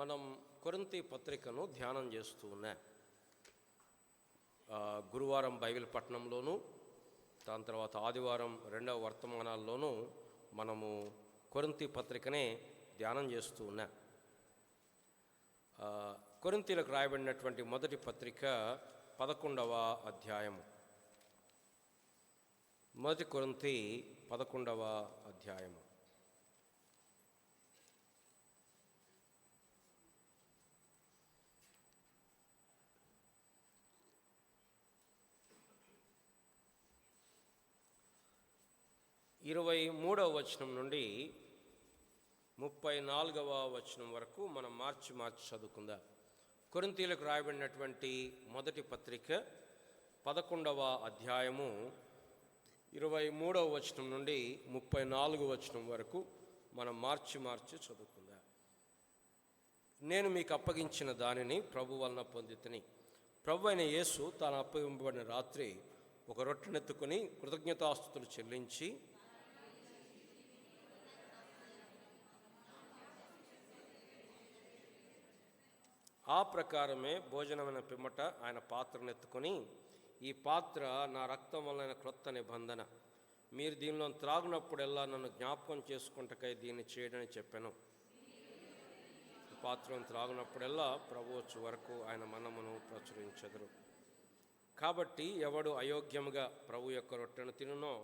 మనం కొరింథీ పత్రికను ధ్యానం చేస్తూ ఉన్నాం. గురువారం బైబిల్ పట్టణంలోను, దాని తర్వాత ఆదివారం రెండవ వర్తమానాల్లోనూ మనము కొరింథీ పత్రికనే ధ్యానం చేస్తూ ఉన్నాం. కొరింథీలకు రాయబడినటువంటి మొదటి పత్రిక 11వ అధ్యాయము. మొదటి కొరింథీ 11వ అధ్యాయము. ఇరవై 23వ వచనం నుండి 34వ వచనం వరకు మనం మార్చి చదువుకుందాం. కొరింథీలకు రాయబడినటువంటి మొదటి పత్రిక 11వ అధ్యాయము 23వ వచనం నుండి 34వ వచనం వరకు మనం మార్చి చదువుకుందాం. నేను మీకు అప్పగించిన దానిని ప్రభు వలన పొందితిని. ప్రభు అయిన యేసు తాను అప్పగింపబడిన రాత్రి ఒక రొట్టెనెత్తుకొని కృతజ్ఞతాస్తుతులు చెల్లించి, ఆ ప్రకారమే భోజనమైన పిమ్మట ఆయన పాత్రనెత్తుకొని, ఈ పాత్ర నా రక్తం వలన క్రొత్త నిబంధన, మీరు దీనిలో త్రాగునప్పుడెల్లా నన్ను జ్ఞాపకం చేసుకుంటకై దీన్ని చేయడని చెప్పాను. ఈ పాత్రను త్రాగునప్పుడెల్లా ప్రభు వచ్చే వరకు ఆయన మనమును ప్రచురించెదరు. కాబట్టి ఎవడు అయోగ్యముగా ప్రభు యొక్క రొట్టెను తినునో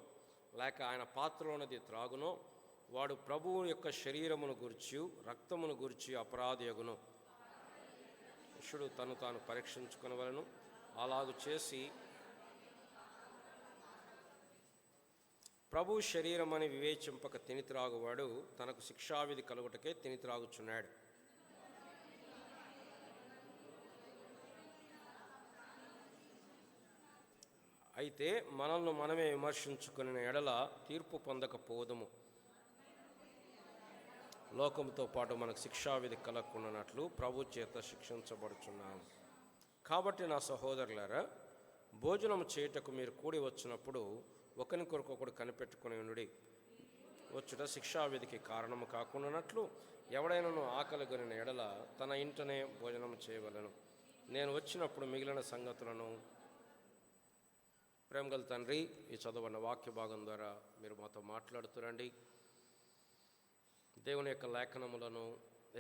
లేక ఆయన పాత్రలోనది త్రాగునో వాడు ప్రభువు యొక్క శరీరమును గూర్చి రక్తమును గూర్చి అపరాధియగును. శిష్యుడు తను తాను పరీక్షించుకొనవలెను. అలాగు చేసి ప్రభు శరీరమని వివేచింపక తిని త్రాగువాడు తనకు శిక్షావిధి కలుగుటకే తిని త్రాగుచున్నాడు. అయితే మనల్ని మనమే విమర్శించుకుని ఎడల తీర్పు పొందకపోదుము. లోకంతో పాటు మనకు శిక్షావిధి కలగకుండానట్లు ప్రభు చేత శిక్షించబడుచున్నాము. కాబట్టి నా సహోదరులారా, భోజనం చేయుటకు మీరు కూడి వచ్చినప్పుడు ఒకరికొకడు కనిపెట్టుకుని ఉండుడి. వచ్చుట శిక్షావిధికి కారణము కాకుండానట్లు ఎవడైనాను ఆకలిగొనిన ఎడల తన ఇంటనే భోజనం చేయవలెను. నేను వచ్చినప్పుడు మిగిలిన సంగతులను ప్రేమగల తండ్రి, ఈ చదవన్న వాక్య భాగం ద్వారా మీరు మాతో మాట్లాడుతురండి. దేవుని యొక్క లేఖనములను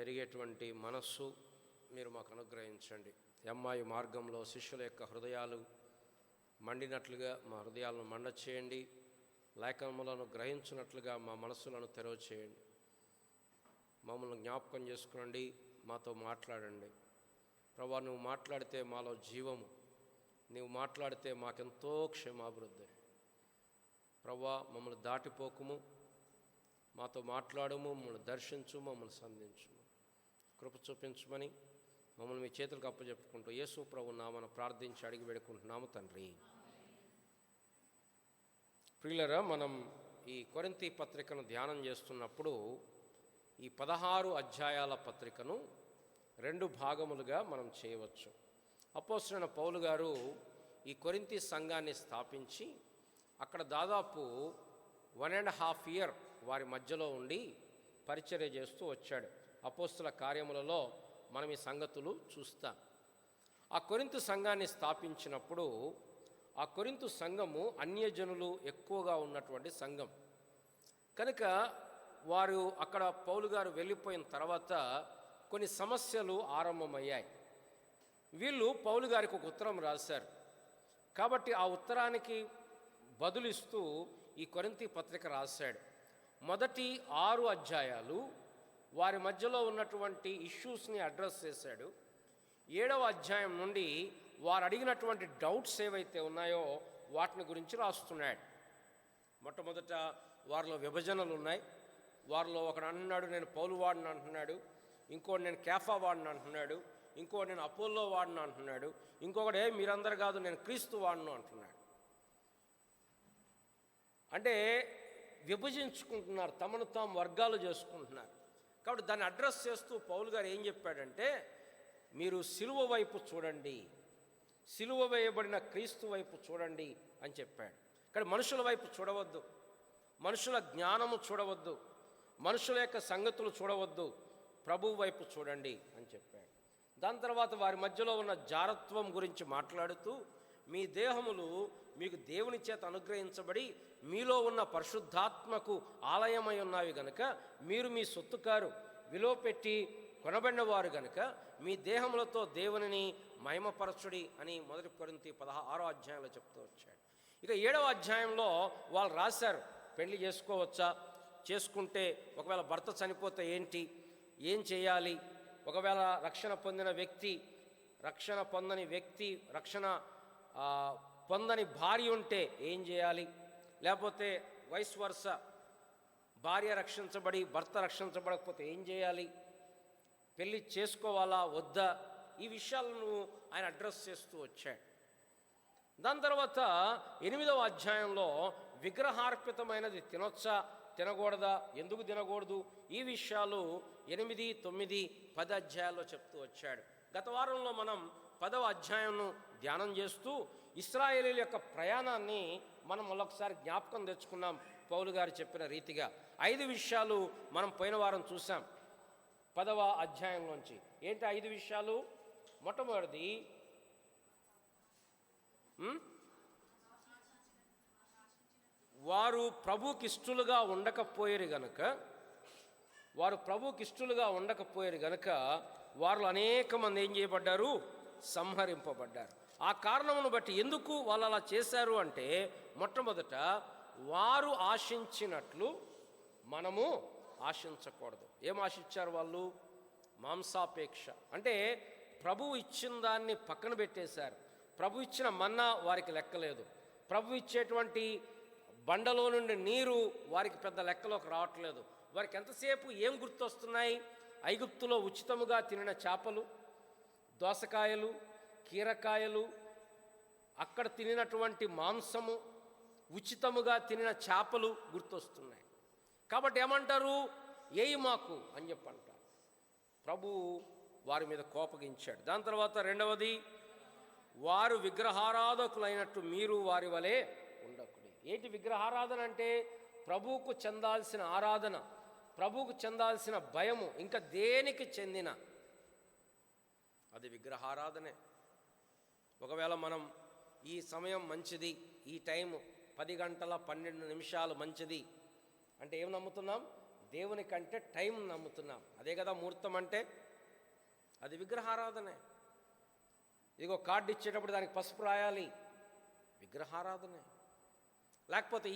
ఎరిగేటువంటి మనస్సు మీరు మాకు అనుగ్రహించండి. అమ్మాయి మార్గంలో శిష్యుల యొక్క హృదయాలు మండినట్లుగా మా హృదయాలను మండచేయండి. లేఖనములను గ్రహించినట్లుగా మా మనస్సులను తెరవ చేయండి. మమ్మల్ని జ్ఞాపకం చేసుకునండి, మాతో మాట్లాడండి. ప్రభా, నువ్వు మాట్లాడితే మాలో జీవము, నీవు మాట్లాడితే మాకెంతో క్షేమాభివృద్ధి. ప్రభా, మమ్మల్ని దాటిపోకుము, మాతో మాట్లాడము, మమ్మల్ని దర్శించు, మమ్మల్ని సంధించుము, కృప చూపించమని మమ్మల్ని మీ చేతులకు అప్పచెప్పుకుంటూ యేసు ప్రభు నామన ప్రార్థించి అడిగి వేడుకుంటున్నాము తండ్రి. ప్రియులరా, మనం ఈ కొరింథీ పత్రికను ధ్యానం చేస్తున్నప్పుడు ఈ 16 అధ్యాయాల పత్రికను 2 భాగములుగా మనం చేయవచ్చు. అపోస్తలుడైన పౌలు గారు ఈ కొరింథీ సంఘాన్ని స్థాపించి అక్కడ దాదాపు 1.5 year వారి మధ్యలో ఉండి పరిచర్య చేస్తూ వచ్చాడు. అపోస్తల కార్యములలో మనం ఈ సంగతులు చూస్తాం. ఆ కొరింథు సంఘాన్ని స్థాపించినప్పుడు ఆ కొరింథు సంఘము అన్యజనులు ఎక్కువగా ఉన్నటువంటి సంఘం కనుక వారు అక్కడ పౌలు గారు వెళ్ళిపోయిన తర్వాత కొన్ని సమస్యలు ఆరంభమయ్యాయి. వీళ్ళు పౌలు గారికి ఒక ఉత్తరం రాశారు. కాబట్టి ఆ ఉత్తరానికి బదులిస్తూ ఈ కొరింథీ పత్రిక రాశాడు. మొదటి 6 అధ్యాయాలు వారి మధ్యలో ఉన్నటువంటి ఇష్యూస్ని అడ్రస్ చేశాడు. 7వ అధ్యాయం నుండి వారు అడిగినటువంటి డౌట్స్ ఏవైతే ఉన్నాయో వాటిని గురించి రాస్తున్నాడు. మొట్టమొదట వారిలో విభజనలు ఉన్నాయి. వారిలో ఒకడు అంటున్నాడు నేను పౌలు వాడిని అంటున్నాడు, ఇంకోటి నేను కేఫా వాడిని అంటున్నాడు, ఇంకోటి నేను అపోల్లో వాడిని అంటున్నాడు, ఇంకొకటి మీరందరు కాదు నేను క్రీస్తు వాడిను అంటున్నాడు. అంటే విభజించుకుంటున్నారు, తమను తాము వర్గాలు చేసుకుంటున్నారు. కాబట్టి దాన్ని అడ్రస్ చేస్తూ పౌలు గారు ఏం చెప్పాడంటే, మీరు సిలువ వైపు చూడండి, సిలువ వేయబడిన క్రీస్తు వైపు చూడండి అని చెప్పాడు. ఇక్కడ మనుషుల వైపు చూడవద్దు, మనుషుల జ్ఞానము చూడవద్దు, మనుషుల యొక్క సంగతులు చూడవద్దు, ప్రభు వైపు చూడండి అని చెప్పాడు. దాని తర్వాత వారి మధ్యలో ఉన్న జారత్వం గురించి మాట్లాడుతూ, మీ దేహములు మీకు దేవుని చేత అనుగ్రహించబడి మీలో ఉన్న పరిశుద్ధాత్మకు ఆలయమై ఉన్నవి గనుక మీరు మీ సొత్తుకారు, విలువ పెట్టి కొనబడిన వారు గనుక మీ దేహములతో దేవునిని మహిమపరచుడి అని 1 కొరింథీ 16వ అధ్యాయంలో చెప్తూ వచ్చాడు. ఇక 7వ అధ్యాయంలో వాళ్ళు రాశారు, పెళ్లి చేసుకోవచ్చా, చేసుకుంటే ఒకవేళ భర్త చనిపోతే ఏంటి, ఏం చేయాలి, ఒకవేళ రక్షణ పొందిన వ్యక్తి, రక్షణ పొందని వ్యక్తి, రక్షణ పొందని భార్య ఉంటే ఏం చేయాలి, లేకపోతే వైస్ వర్స భార్య రక్షించబడి భర్త రక్షించబడకపోతే ఏం చేయాలి, పెళ్ళి చేసుకోవాలా వద్దా, ఈ విషయాలను ఆయన అడ్రస్ చేస్తూ వచ్చాడు. దాని తర్వాత 8వ అధ్యాయంలో విగ్రహార్పితమైనది తినొచ్చా తినకూడదా, ఎందుకు తినకూడదు, ఈ విషయాలు 8, 9, 10 అధ్యాయాల్లో చెప్తూ వచ్చాడు. గత వారంలో మనం 10వ అధ్యాయంను ధ్యానం చేస్తూ ఇశ్రాయేలీల యొక్క ప్రయాణాన్ని మనం మరొకసారి జ్ఞాపకం తెచ్చుకున్నాం. పౌలు గారు చెప్పిన రీతిగా 5 విషయాలు మనం పోయిన వారం చూసాం 10వ అధ్యాయంలోంచి. ఏంటి 5 విషయాలు? మొట్టమొదటిది, వారు ప్రభుకి ఇష్టలుగా ఉండకపోయారు గనుక వారు అనేక మంది ఏం చేయబడ్డారు, సంహరింపబడ్డారు. ఆ కారణమును బట్టి ఎందుకు వాళ్ళు అలా చేశారు అంటే, మొట్టమొదట వారు ఆశించినట్లు మనము ఆశించకూడదు. ఏం ఆశించారు వాళ్ళు? మాంసాపేక్ష. అంటే ప్రభువు ఇచ్చిన దాన్ని పక్కన పెట్టేశారు. ప్రభు ఇచ్చిన మన్నా వారికి లెక్కలేదు. ప్రభు ఇచ్చేటువంటి బండలో నుండి నీరు వారికి పెద్ద లెక్కలోకి రావట్లేదు. వారికి ఎంతసేపు ఏం గుర్తొస్తున్నాయి? ఐగుప్తులో ఉచితముగా తినిన చేపలు, దోసకాయలు, కీరకాయలు, అక్కడ తినినటువంటి మాంసము, ఉచితముగా తినిన చేపలు గుర్తొస్తున్నాయి. కాబట్టి ఏమంటారు? ఏయి మాకు అని చెప్పంటారు. ప్రభు వారి మీద కోపగించాడు. దాని తర్వాత రెండవది, వారు విగ్రహారాధకులైనట్టు మీరు వారి వలె ఉండకుడి. ఏంటి విగ్రహారాధన అంటే? ప్రభువుకు చెందాల్సిన ఆరాధన, ప్రభువుకు చెందాల్సిన భయము ఇంకా దేనికి చెందిన అది విగ్రహారాధనే. ఒకవేళ మనం ఈ సమయం మంచిది, ఈ టైం 10 గంటల 12 నిమిషాలు మంచిది అంటే ఏం నమ్ముతున్నాం? దేవుని కంటే టైం నమ్ముతున్నాం. అదే కదా ముహూర్తం అంటే, అది విగ్రహారాధనే. ఇదిగో కార్డు ఇచ్చేటప్పుడు దానికి పసుపు రాయాలి, విగ్రహారాధనే. లేకపోతే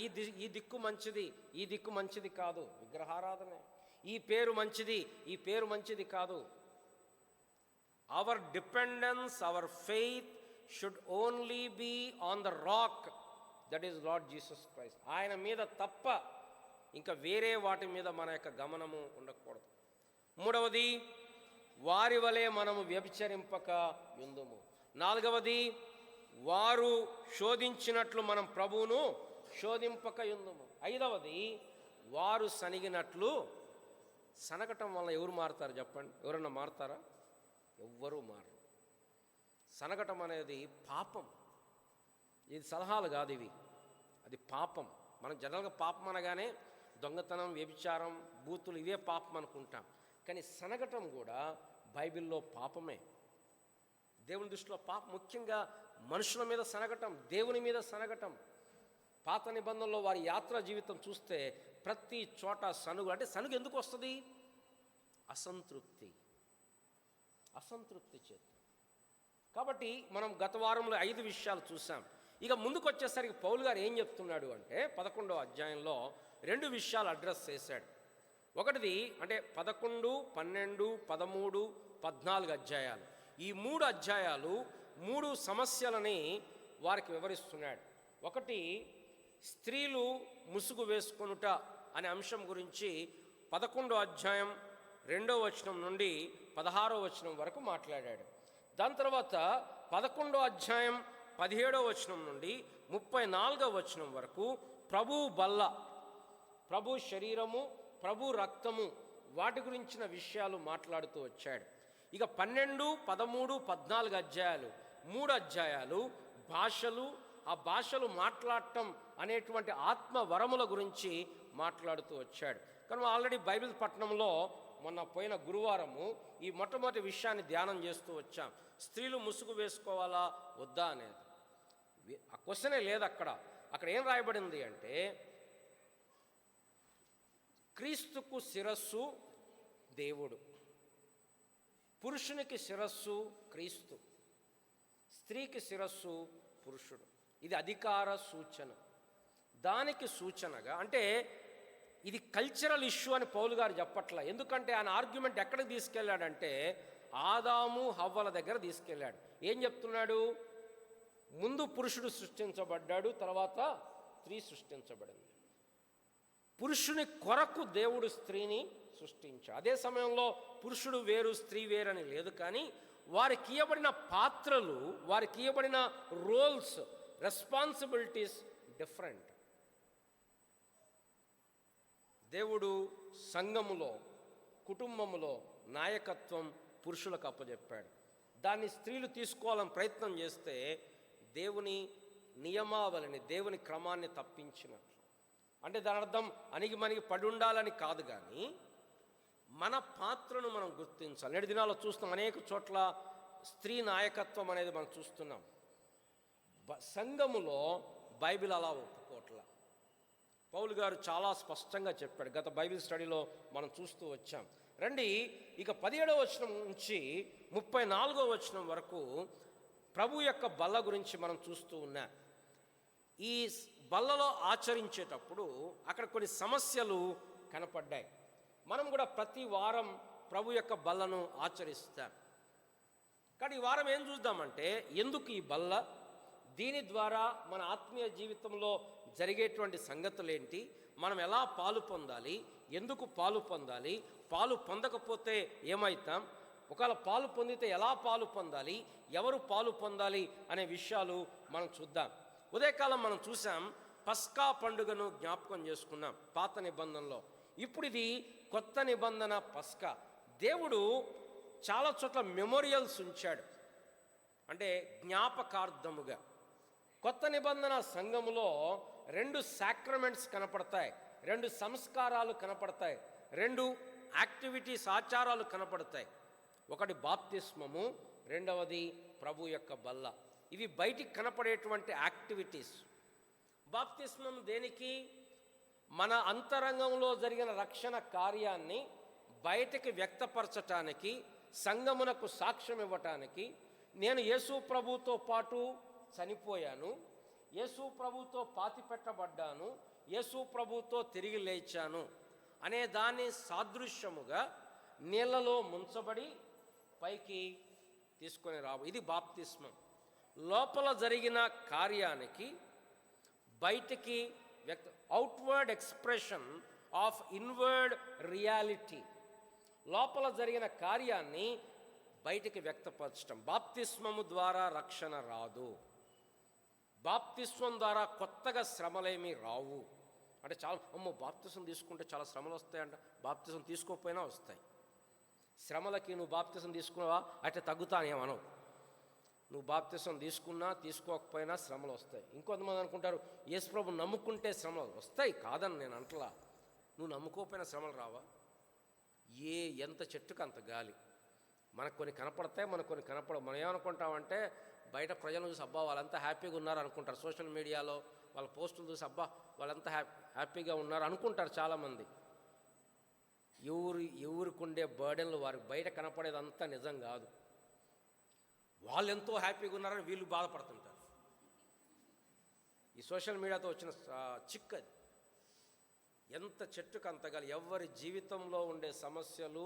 ఈ దిక్కు మంచిది, ఈ దిక్కు మంచిది కాదు, విగ్రహారాధనే. ఈ పేరు మంచిది, ఈ పేరు మంచిది కాదు. Our dependence, our faith should only be on the rock, that is Lord Jesus Christ. ఆయన మీద తప్ప ఇంకా వేరే వాటి మీద మన యొక్క గమనము ఉండకూడదు. మూడవది, వారి వలె మనము వ్యభిచరింపక యుందుము. నాలుగవది, వారు శోధించినట్లు మనం ప్రభువును శోధింపక యుందుము. ఐదవది, వారు సనిగినట్లు. సనగటం వల్ల ఎవరు మారుతారు చెప్పండి? ఎవరన్నా మారుతారా? ఎవ్వరూ మారరు. సనగటం అనేది పాపం. ఇది సలహాలు కాదు ఇవి, అది పాపం. మనం జనరల్గా పాపం అనగానే దొంగతనం, వ్యభిచారం, బూతులు ఇవే పాపం అనుకుంటాం. కానీ సనగటం కూడా బైబిల్లో పాపమే. దేవుని దృష్టిలో పాపం. ముఖ్యంగా మనుషుల మీద సనగటం, దేవుని మీద సనగటం. పాత నిబంధనలో వారి యాత్రా జీవితం చూస్తే ప్రతి చోట సనుగు. అంటే సనుగు ఎందుకు వస్తుంది? అసంతృప్తి చేత. కాబట్టి మనం గత వారంలో 5 విషయాలు చూసాం. ఇక ముందుకు వచ్చేసరికి పౌలు గారు ఏం చెప్తున్నాడు అంటే 11వ అధ్యాయంలో 2 విషయాలు అడ్రస్ చేశాడు. ఒకటిది అంటే 11, 12, 13, 14 అధ్యాయాలు. ఈ 3 అధ్యాయాలు 3 సమస్యలని వారికి వివరిస్తున్నాడు. ఒకటి, స్త్రీలు ముసుగు వేసుకొనుట అనే అంశం గురించి 11వ అధ్యాయం 2వ వచనం నుండి 16వ వచనం వరకు మాట్లాడాడు. దాని తర్వాత 11వ అధ్యాయం 17వ వచనం నుండి 34వ వచనం వరకు ప్రభు బల్ల, ప్రభు శరీరము, ప్రభు రక్తము, వాటి గురించిన విషయాలు మాట్లాడుతూ వచ్చాడు. ఇక 12, 13, 14 అధ్యాయాలు, 3 అధ్యాయాలు భాషలు, ఆ భాషలు మాట్లాడటం అనేటువంటి ఆత్మ వరముల గురించి మాట్లాడుతూ వచ్చాడు. కానీ ఆల్రెడీ బైబిల్ పట్టణంలో మొన్న పోయిన గురువారము ఈ మొట్టమొదటి విషయాన్ని ధ్యానం చేస్తూ వచ్చాం. స్త్రీలు ముసుగు వేసుకోవాలా వద్దా అనేది ఆ క్వశ్చనే లేదు. అక్కడ ఏం రాయబడింది అంటే, క్రీస్తుకు శిరస్సు దేవుడు, పురుషునికి శిరస్సు క్రీస్తు, స్త్రీకి శిరస్సు పురుషుడు. ఇది అధికార సూచన. దానికి సూచనగా అంటే ఇది కల్చరల్ ఇష్యూ అని పౌలు గారు చెప్పట్లా. ఎందుకంటే ఆయన ఆర్గ్యుమెంట్ ఎక్కడికి తీసుకెళ్ళాడంటే ఆదాము హవ్వల దగ్గర తీసుకెళ్ళాడు. ఏం చెప్తున్నాడు? ముందు పురుషుడు సృష్టించబడ్డాడు, తర్వాత స్త్రీ సృష్టించబడింది. పురుషుని కొరకు దేవుడు స్త్రీని సృష్టించాడు. అదే సమయంలో పురుషుడు వేరు స్త్రీ వేరని లేదు, కానీ వారికి ఇవ్వబడిన పాత్రలు, వారికి ఇవ్వబడిన రోల్స్, రెస్పాన్సిబిలిటీస్ డిఫరెంట్. దేవుడు సంఘములో, కుటుంబములో నాయకత్వం పురుషులకు అప్పచెప్పాడు. దాన్ని స్త్రీలు తీసుకోవాలని ప్రయత్నం చేస్తే దేవుని నియమావళిని, దేవుని క్రమాన్ని తప్పించినట్లు. అంటే దాని అర్థం అణిగిమణిగి పడి ఉండాలని కాదు, కానీ మన పాత్రను మనం గుర్తించాలి. నేటి దినాల్లో చూస్తున్నాం, అనేక చోట్ల స్త్రీ నాయకత్వం అనేది మనం చూస్తున్నాం. సంఘములో బైబిల్ అలా ఒప్పుకోట్లా. పౌలు గారు చాలా స్పష్టంగా చెప్పాడు. గత బైబిల్ స్టడీలో మనం చూస్తూ వచ్చాం. రండి, ఇక 17వ వచనం నుంచి 34వ వచనం వరకు ప్రభు యొక్క బల్ల గురించి మనం చూస్తూ ఉన్నాం. ఈ బల్లలో ఆచరించేటప్పుడు అక్కడ కొన్ని సమస్యలు కనపడ్డాయి. మనం కూడా ప్రతి వారం ప్రభు యొక్క బల్లను ఆచరిస్తాం. కానీ ఈ వారం ఏం చూద్దామంటే, ఎందుకు ఈ బల్ల, దీని ద్వారా మన ఆత్మీయ జీవితంలో జరిగేటువంటి సంగతులేంటి, మనం ఎలా పాలు పొందాలి, ఎందుకు పాలు పొందాలి, పాలు పొందకపోతే ఏమవుతాం, ఒకవేళ పాలు పొందితే ఎలా పాలు పొందాలి, ఎవరు పాలు పొందాలి అనే విషయాలు మనం చూద్దాం. ఉదయకాలం మనం చూసాం, పస్కా పండుగను జ్ఞాపకం చేసుకున్నాం పాత నిబంధనలో. ఇప్పుడు ఇది కొత్త నిబంధన పస్కా. దేవుడు చాలా చోట్ల మెమోరియల్స్ ఉంచాడు, అంటే జ్ఞాపకార్థముగా. కొత్త నిబంధన సంఘములో 2 సాక్రమెంట్స్ కనపడతాయి, 2 సంస్కారాలు కనపడతాయి, 2 యాక్టివిటీస్, ఆచారాలు కనపడతాయి. ఒకటి బాప్తిస్మము, రెండవది ప్రభు యొక్క బల్ల. ఇవి బయటికి కనపడేటువంటి యాక్టివిటీస్. బాప్తిస్మం దేనికి? మన అంతరంగంలో జరిగిన రక్షణ కార్యాన్ని బయటికి వ్యక్తపరచటానికి, సంఘమునకు సాక్ష్యం ఇవ్వటానికి. నేను యేసు ప్రభుతో పాటు చనిపోయాను, యేసు ప్రభుతో పాతిపెట్టబడ్డాను, యేసు ప్రభుతో తిరిగి లేచాను అనే దాన్ని సాదృశ్యముగా నీళ్లలో ముంచబడి పైకి తీసుకొని రావు. ఇది బాప్తిస్మం. లోపల జరిగిన కార్యానికి బయటికి outward expression of inward reality. లోపల జరిగిన కార్యాన్ని బయటికి వ్యక్తపరచడం. బాప్తిస్మము ద్వారా రక్షణ రాదు, బాప్తిస్మం ద్వారా కొత్తగా శ్రమలేమీ రావు. అంటే చాలా, అమ్మో బాప్తిస్మం తీసుకుంటే చాలా శ్రమలు వస్తాయంట. బాప్తిస్మం తీసుకోకపోయినా వస్తాయి శ్రమలకి. నువ్వు బాప్తిస్మం తీసుకున్నావా అయితే తగ్గుతానేమనవు. నువ్వు బాప్తిస్మం తీసుకున్నా తీసుకోకపోయినా శ్రమలు వస్తాయి. ఇంకొంతమంది అనుకుంటారు, యేసు ప్రభు నమ్ముకుంటే శ్రమలు వస్తాయి. కాదని నేను అంటలా. నువ్వు నమ్ముకోకపోయినా శ్రమలు రావా? ఎంత చెట్టుకు అంత గాలి. మనకు కొన్ని కనపడతాయి, మనకు కొన్ని కనపడవు. మనం ఏమనుకుంటామంటే, బయట ప్రజలను చూసి అబ్బా వాళ్ళంతా హ్యాపీగా ఉన్నారు అనుకుంటారు. సోషల్ మీడియాలో వాళ్ళ పోస్టులు చూసి అబ్బా వాళ్ళంతా హ్యాపీగా ఉన్నారు అనుకుంటారు చాలామంది. ఎవరికి ఉండే బర్డెన్లు వారికి బయట కనపడేదంతా నిజం కాదు. వాళ్ళు ఎంతో హ్యాపీగా ఉన్నారని వీళ్ళు బాధపడుతుంటారు. ఈ సోషల్ మీడియాతో వచ్చిన చిక్కది. ఎంత చెట్టుకు అంతగాలి. ఎవరి జీవితంలో ఉండే సమస్యలు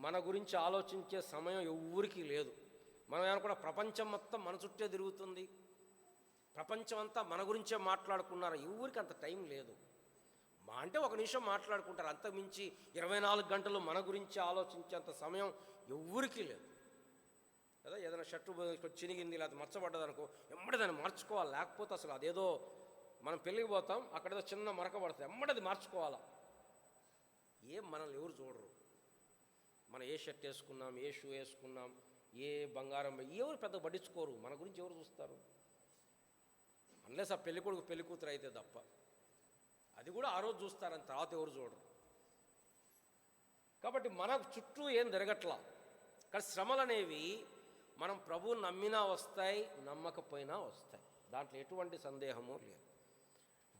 మన గురించి ఆలోచించే సమయం ఎవ్వరికీ లేదు. మనం ఏమనుకున్నా ప్రపంచం మొత్తం మన చుట్టే తిరుగుతుంది, ప్రపంచం అంతా మన గురించే మాట్లాడుకున్నారు. ఎవరికి అంత టైం లేదు. మా అంటే ఒక నిమిషం మాట్లాడుకుంటారు, అంతకుమించి 24 గంటలు మన గురించి ఆలోచించేంత సమయం ఎవ్వరికీ లేదు కదా. ఏదైనా షర్టు చినిగింది లేదా మచ్చబడ్డదనుకో ఎమ్మడే దాన్ని మార్చుకోవాలి. లేకపోతే అసలు అదేదో మనం పెళ్ళికి పోతాం, అక్కడేదో చిన్న మరక పడుతుంది, ఎమ్మడది మార్చుకోవాలా. మనల్ని ఎవరు చూడరు. మనం ఏ షర్ట్ వేసుకున్నాం, ఏ షూ వేసుకున్నాం, ఏ బంగారం, ఎవరు పెద్ద పట్టించుకోరు. మన గురించి ఎవరు చూస్తారు? అన్లెస్ ఆ పెళ్ళికొడుకు పెళ్లి కూతురు అయితే తప్ప. అది కూడా ఆ రోజు చూస్తారని, తర్వాత ఎవరు చూడరు. కాబట్టి మన చుట్టూ ఏం జరగట్లా. కానీ శ్రమలు అనేవి మనం ప్రభువుని నమ్మినా వస్తాయి, నమ్మకపోయినా వస్తాయి, దాంట్లో ఎటువంటి సందేహము లేదు.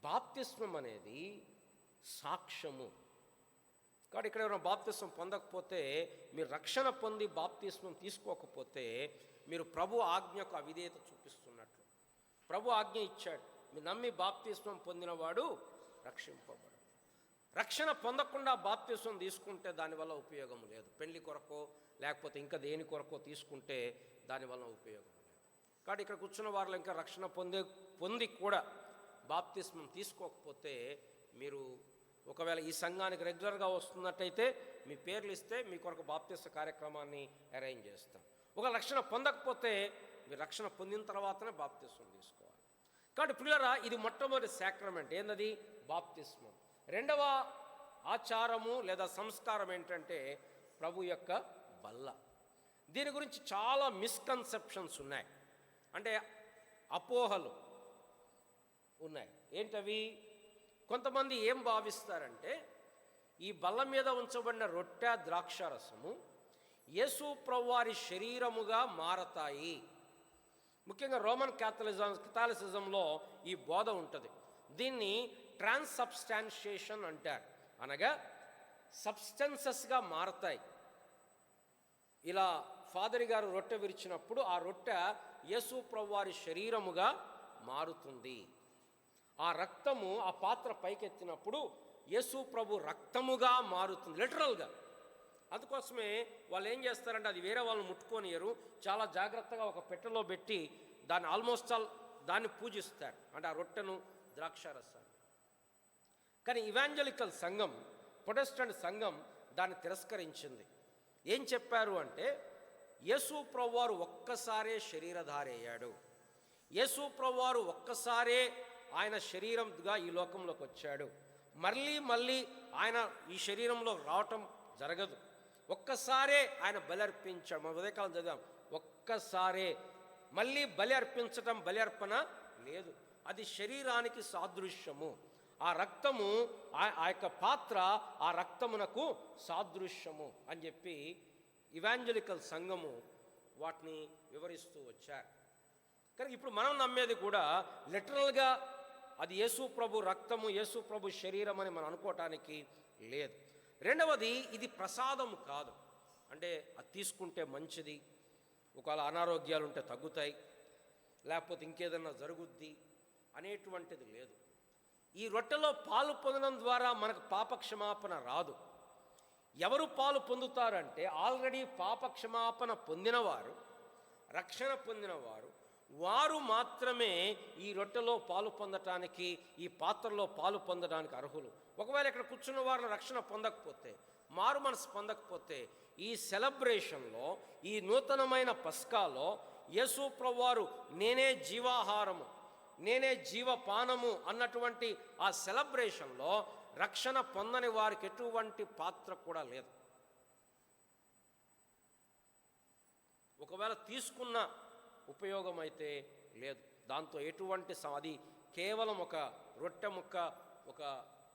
బాప్తిస్మం అనేది సాక్ష్యము. కాబట్టి ఇక్కడ ఎవరైనా బాప్తిస్మం పొందకపోతే, మీరు రక్షణ పొంది బాప్తిస్మం తీసుకోకపోతే మీరు ప్రభు ఆజ్ఞకు అవిధేయత చూపిస్తున్నట్లు. ప్రభు ఆజ్ఞ ఇచ్చాడు, మీరు నమ్మి బాప్తిస్మం పొందినవాడు రక్షింపబడు. రక్షణ పొందకుండా బాప్తిస్మం తీసుకుంటే దానివల్ల ఉపయోగం లేదు. పెళ్లి కొరకో లేకపోతే ఇంకా దేని కొరకో తీసుకుంటే దానివల్ల ఉపయోగం లేదు. కాబట్టి ఇక్కడ కూర్చున్న వారిలో ఇంకా రక్షణ పొంది కూడా బాప్తిస్మం తీసుకోకపోతే, మీరు ఒకవేళ ఈ సంఘానికి రెగ్యులర్గా వస్తున్నట్టయితే మీ పేర్లు ఇస్తే మీ కొరకు బాప్తిస్మ కార్యక్రమాన్ని అరేంజ్ చేస్తాం. ఒక రక్షణ పొందకపోతే మీరు రక్షణ పొందిన తర్వాతనే బాప్తిస్మం తీసుకోవాలి. కాబట్టి పిల్లరా, ఇది మొట్టమొదటి సాక్రమెంట్. ఏంటది? బాప్తిస్మం. రెండవ ఆచారము లేదా సంస్కారం ఏంటంటే ప్రభు యొక్క బల్ల. దీని గురించి చాలా మిస్కన్సెప్షన్స్ ఉన్నాయి, అంటే అపోహలు ఉన్నాయి. ఏంటవి? కొంతమంది ఏం భావిస్తారంటే ఈ బల్ల మీద ఉంచబడిన రొట్టె ద్రాక్షారసము యేసు ప్రభువారి శరీరముగా మారతాయి. ముఖ్యంగా రోమన్ క్యాథలిసిజంలో ఈ బోధ ఉంటుంది. దీన్ని ట్రాన్స్సబ్స్టాన్షియేషన్ అంటారు. అనగా సబ్స్టెన్సెస్గా మారతాయి. ఇలా ఫాదర్ గారు రొట్టె విరిచినప్పుడు ఆ రొట్టె యేసు ప్రభువారి శరీరముగా మారుతుంది. ఆ రక్తము ఆ పాత్ర పైకెత్తినప్పుడు యేసు ప్రభు రక్తముగా మారుతుంది, లిటరల్గా. అందుకోసమే వాళ్ళు ఏం చేస్తారంటే అది వేరే వాళ్ళని ముట్టుకోనియరు, చాలా జాగ్రత్తగా ఒక పెట్టెలో పెట్టి దాన్ని ఆల్మోస్ట్ దాన్ని పూజిస్తారు, అంటే ఆ రొట్టెను ద్రాక్షారసాన్ని. కానీ ఇవాంజలికల్ సంఘం, ప్రొటెస్టెంట్ సంఘం దాన్ని తిరస్కరించింది. ఏం చెప్పారు అంటే యేసు ప్రభువారు ఒక్కసారే శరీరధారి అయ్యాడు, యేసు ప్రభువారు ఒక్కసారే ఆయన శరీరంగా ఈ లోకంలోకి వచ్చాడు, మళ్ళీ ఆయన ఈ శరీరంలో రావటం జరగదు, ఒక్కసారే ఆయన బలి అర్పించాడు. మనం ఉదయకాలం చదివాం, ఒక్కసారే. మళ్ళీ బలి అర్పించటం, బలి అర్పణ లేదు, అది శరీరానికి సాదృశ్యము. ఆ రక్తము, ఆ యొక్క పాత్ర ఆ రక్తమునకు సాదృశ్యము అని చెప్పి ఇవాంజలికల్ సంఘము వాటిని వివరిస్తూ వచ్చారు. కానీ ఇప్పుడు మనం నమ్మేది కూడా లిటరల్గా అది యేసు ప్రభు రక్తము, యేసు ప్రభు శరీరం అని మనం అనుకోవటానికి లేదు. రెండవది, ఇది ప్రసాదము కాదు, అంటే అది తీసుకుంటే మంచిది, ఒకవేళ అనారోగ్యాలు ఉంటే తగ్గుతాయి, లేకపోతే ఇంకేదన్నా జరుగుద్ది అనేటువంటిది లేదు. ఈ రొట్టెలో పాలు పొందడం ద్వారా మనకు పాపక్షమాపణ రాదు. ఎవరు పాలు పొందుతారంటే ఆల్రెడీ పాపక్షమాపణ పొందినవారు, రక్షణ పొందినవారు, వారు మాత్రమే ఈ రొట్టెలో పాలు పొందటానికి, ఈ పాత్రలో పాలు పొందడానికి అర్హులు. ఒకవేళ ఇక్కడ కూర్చున్న వారిని రక్షణ పొందకపోతే, మారు మనసు పొందకపోతే, ఈ సెలబ్రేషన్లో, ఈ నూతనమైన పస్కాలో యేసు ప్రభువారు నేనే జీవాహారము, నేనే జీవపానము అన్నటువంటి ఆ సెలబ్రేషన్లో రక్షణ పొందని వారికి ఎటువంటి పాత్ర కూడా లేదు. ఒకవేళ తీసుకున్న ఉపయోగం అయితే లేదు, దాంతో ఎటువంటి అది కేవలం ఒక రొట్టె ముక్క, ఒక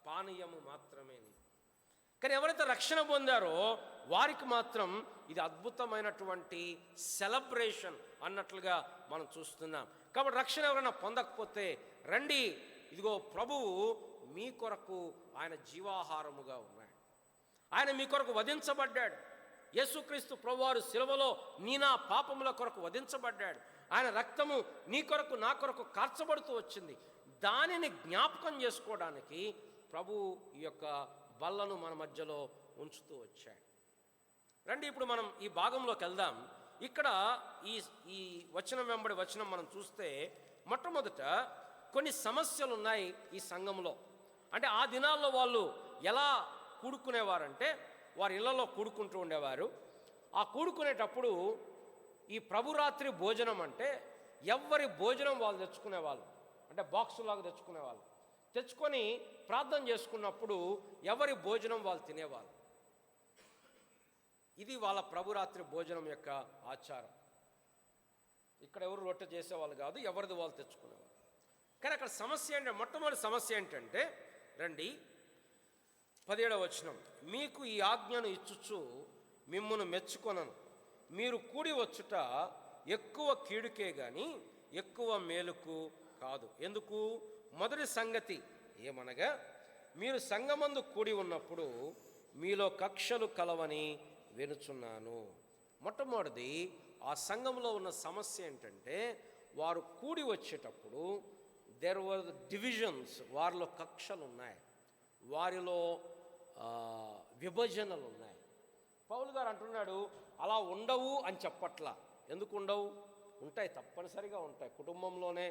పానీయము మాత్రమే. కానీ ఎవరైతే రక్షణ పొందారో వారికి మాత్రం ఇది అద్భుతమైనటువంటి సెలబ్రేషన్ అన్నట్లుగా మనం చూస్తున్నాం. కాబట్టి రక్షణ ఎవరైనా పొందకపోతే రండి, ఇదిగో ప్రభువు మీ కొరకు ఆయన జీవాహారముగా ఉన్నాడు, ఆయన మీ కొరకు వధించబడ్డాడు. యేసుక్రీస్తు ప్రభువారు శిలువలో నా పాపముల కొరకు వధించబడ్డాడు, ఆయన రక్తము నీ కొరకు నా కొరకు కార్చబడుతూ వచ్చింది. దానిని జ్ఞాపకం చేసుకోవడానికి ప్రభు ఈ యొక్క బల్లను మన మధ్యలో ఉంచుతూ వచ్చాడు. రండి ఇప్పుడు మనం ఈ భాగంలోకి వెళ్దాం. ఇక్కడ ఈ వచనం వెంబడి వచనం మనం చూస్తే మొట్టమొదట కొన్ని సమస్యలు ఉన్నాయి ఈ సంఘంలో. అంటే ఆ దినాల్లో వాళ్ళు ఎలా కూడుకునేవారంటే వారి ఇళ్లలో కూడుకుంటూ ఉండేవారు. ఆ కూడుకునేటప్పుడు ఈ ప్రభురాత్రి భోజనం అంటే ఎవరి భోజనం వాళ్ళు తెచ్చుకునేవాళ్ళు, అంటే బాక్సులాగా తెచ్చుకునేవాళ్ళు. తెచ్చుకొని ప్రార్థన చేసుకున్నప్పుడు ఎవరి భోజనం వాళ్ళు తినేవాళ్ళు. ఇది వాళ్ళ ప్రభురాత్రి భోజనం యొక్క ఆచారం. ఇక్కడ ఎవరు రొట్టె చేసేవాళ్ళు కాదు, ఎవరిది వాళ్ళు తెచ్చుకునేవాళ్ళు. కానీ అక్కడ సమస్య ఏంటంటే, మొట్టమొదటి సమస్య ఏంటంటే రండి, 17వ వచనం, మీకు ఈ ఆజ్ఞను ఇచ్చుచు మిమ్మును మెచ్చుకొనను, మీరు కూడి వచ్చుట ఎక్కువ కీడుకే గాని ఎక్కువ మేలుకు కాదు. ఎందుకు? మొదటి సంగతి ఏమనగా, మీరు సంఘమందు కూడి ఉన్నప్పుడు మీలో కక్షలు కలవని వినుచున్నాను. మొట్టమొదటిది, ఆ సంఘంలో ఉన్న సమస్య ఏంటంటే, వారు కూడి వచ్చేటప్పుడు దేర్ వర్ డివిజన్స్, వారిలో కక్షలు ఉన్నాయి, వారిలో విభజనలు ఉన్నాయి. పౌలు గారు అంటున్నాడు, అలా ఉండవు అని చెప్పట్లా. ఎందుకు ఉండవు? ఉంటాయి, తప్పనిసరిగా ఉంటాయి. కుటుంబంలోనే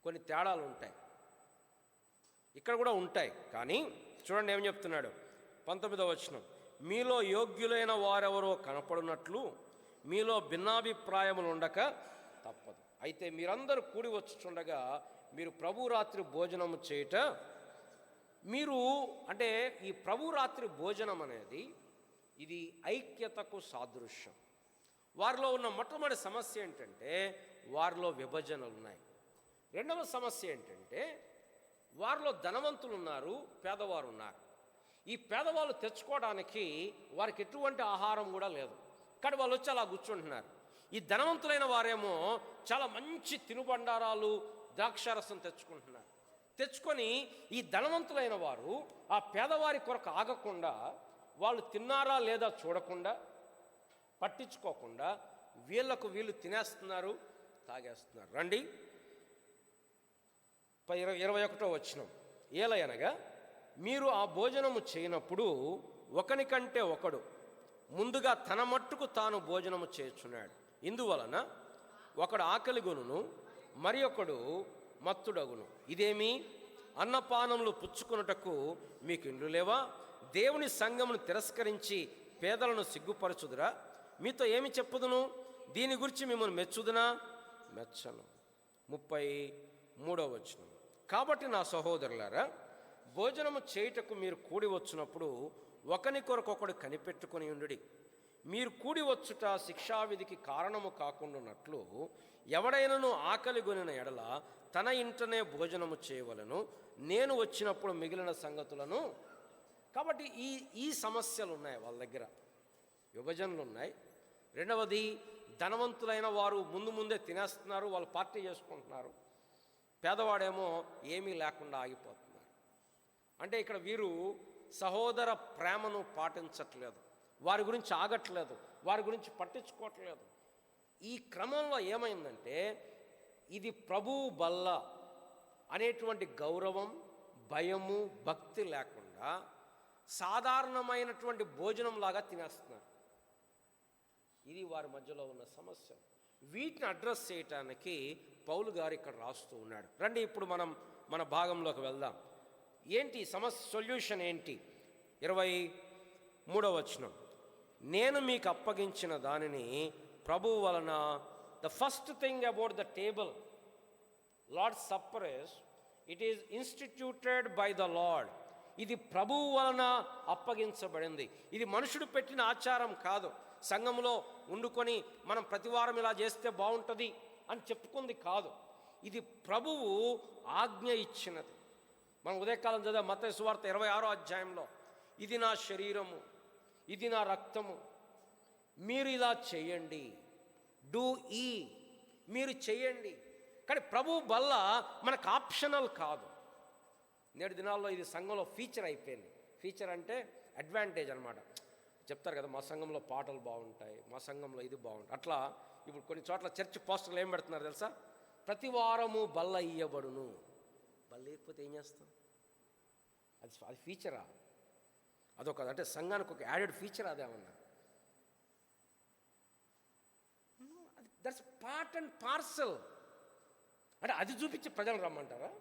కొన్ని తేడాలు ఉంటాయి, ఇక్కడ కూడా ఉంటాయి. కానీ చూడండి ఏం చెప్తున్నాడు, 19వ వచనం, మీలో యోగ్యులైన వారెవరో కనపడినట్లు మీలో భిన్నాభిప్రాయములు ఉండక తప్పదు. అయితే మీరందరూ కూడి వచ్చుచుండగా మీరు ప్రభు రాత్రి భోజనము చేయుట, మీరు అంటే ఈ ప్రభు రాత్రి భోజనం అనేది ఇది ఐక్యతకు సాదృశ్యం. వారిలో ఉన్న మొట్టమొదటి సమస్య ఏంటంటే, వారిలో విభజనలు ఉన్నాయి. రెండవ సమస్య ఏంటంటే, వారిలో ధనవంతులు ఉన్నారు, పేదవారు ఉన్నారు. ఈ పేదవాళ్ళు తెచ్చుకోవడానికి వారికి ఎటువంటి ఆహారం కూడా లేదు, కానీ వాళ్ళు వచ్చి అలా కూర్చుంటున్నారు. ఈ ధనవంతులైన వారేమో చాలా మంచి తినుబండారాలు, ద్రాక్షారసం తెచ్చుకుంటున్నారు. తెచ్చుకొని ఈ ధనవంతులైన వారు ఆ పేదవారి కొరకు ఆగకుండా, వాళ్ళు తిన్నారా లేదా చూడకుండా, పట్టించుకోకుండా వీళ్ళకు వీళ్ళు తినేస్తున్నారు, తాగేస్తున్నారు. రండి 21వ వచనం, ఏలయనగా మీరు ఆ భోజనము చేయనప్పుడు ఒకనికంటే ఒకడు ముందుగా తన మట్టుకు తాను భోజనము చేయుచున్నాడు. ఇందువలన ఒకడు ఆకలిగొనును, మరి ఒకడు మత్తుడగును. ఇదేమి? అన్నపానములు పుచ్చుకొనుటకు మీకు ఇండ్లు లేవా? దేవుని సంఘమును తిరస్కరించి పేదలను సిగ్గుపరచుదురా? మీతో ఏమి చెప్పుదును? దీని గురించి మిమ్మల్ని మెచ్చుదునా? మెచ్చను. 33వ వచనం, కాబట్టి నా సహోదరులారా, భోజనము చేయుటకు మీరు కూడి వచ్చినప్పుడు ఒకని కొరకొకడు కనిపెట్టుకొని ఉండుడి. మీరు కూడి వచ్చుట శిక్షావిధికి కారణము కాకుండానట్లు ఎవడైనను ఆకలిగొనిన ఎడల తన ఇంటనే భోజనము చేయవలను, నేను వచ్చినప్పుడు మిగిలిన సంగతులను. కాబట్టి ఈ సమస్యలు ఉన్నాయి, వాళ్ళ దగ్గర విభజనలు ఉన్నాయి. రెండవది, ధనవంతులైన వారు ముందే తినేస్తున్నారు, వాళ్ళు పార్టీ చేసుకుంటున్నారు. పేదవాడేమో ఏమీ లేకుండా ఆగిపోతున్నారు. అంటే ఇక్కడ వీరు సహోదర ప్రేమను పాటించట్లేదు, వారి గురించి ఆగట్లేదు, వారి గురించి పట్టించుకోవట్లేదు. ఈ క్రమంలో ఏమైందంటే, ఇది ప్రభువు బల్ల అనేటువంటి గౌరవం, భయము, భక్తి లేకుండా సాధారణమైనటువంటి భోజనంలాగా తినేస్తున్నారు. ఇది వారి మధ్యలో ఉన్న సమస్య. వీటిని అడ్రస్ చేయటానికి పౌలు గారు ఇక్కడ రాస్తూ ఉన్నాడు. రండి ఇప్పుడు మనం మన భాగంలోకి వెళ్దాం. ఏంటి సమస్య, సొల్యూషన్ ఏంటి? 23వ వచనం, నేను మీకు అప్పగించిన దానిని ప్రభువు వలన, the first thing about the table Lord's supper is it is instituted by the Lord. ఇది ప్రభువు వలన అప్పగించబడింది. ఇది మనుషుడు పెట్టిన ఆచారం కాదు. సంఘంలో వండుకొని మనం ప్రతివారం ఇలా చేస్తే బాగుంటుంది అని చెప్పుకుంది కాదు. ఇది ప్రభువు ఆజ్ఞ ఇచ్చినది. మనం ఉదయకాలం చదివే మత్తయి సువార్త 26వ అధ్యాయంలో, ఇది నా శరీరము, ఇది నా రక్తము, మీరు ఇలా చేయండి, డూ ఈ, మీరు చేయండి. కానీ ప్రభు బల్ల మనకు ఆప్షనల్ కాదు. నేటి దినాల్లో ఇది సంఘంలో ఫీచర్ అయిపోయింది. ఫీచర్ అంటే అడ్వాంటేజ్ అనమాట. చెప్తారు కదా, మా సంఘంలో పాటలు బాగుంటాయి, మా సంఘంలో ఇది బాగుంటుంది. అట్లా ఇప్పుడు కొన్ని చోట్ల చర్చ్ పోస్టర్లు ఏం పెడుతున్నారు తెలుసా? ప్రతి వారము బల్ల ఇయ్యబడును. బల్ల లేకపోతే ఏం చేస్తాం? అది ఫీచరా? అదొక అంటే సంఘానికి ఒక యాడెడ్ ఫీచర్ అదేమన్నా? That's part and parcel. అంటే అది చూపించి ప్రజలు రమ్మంటారా?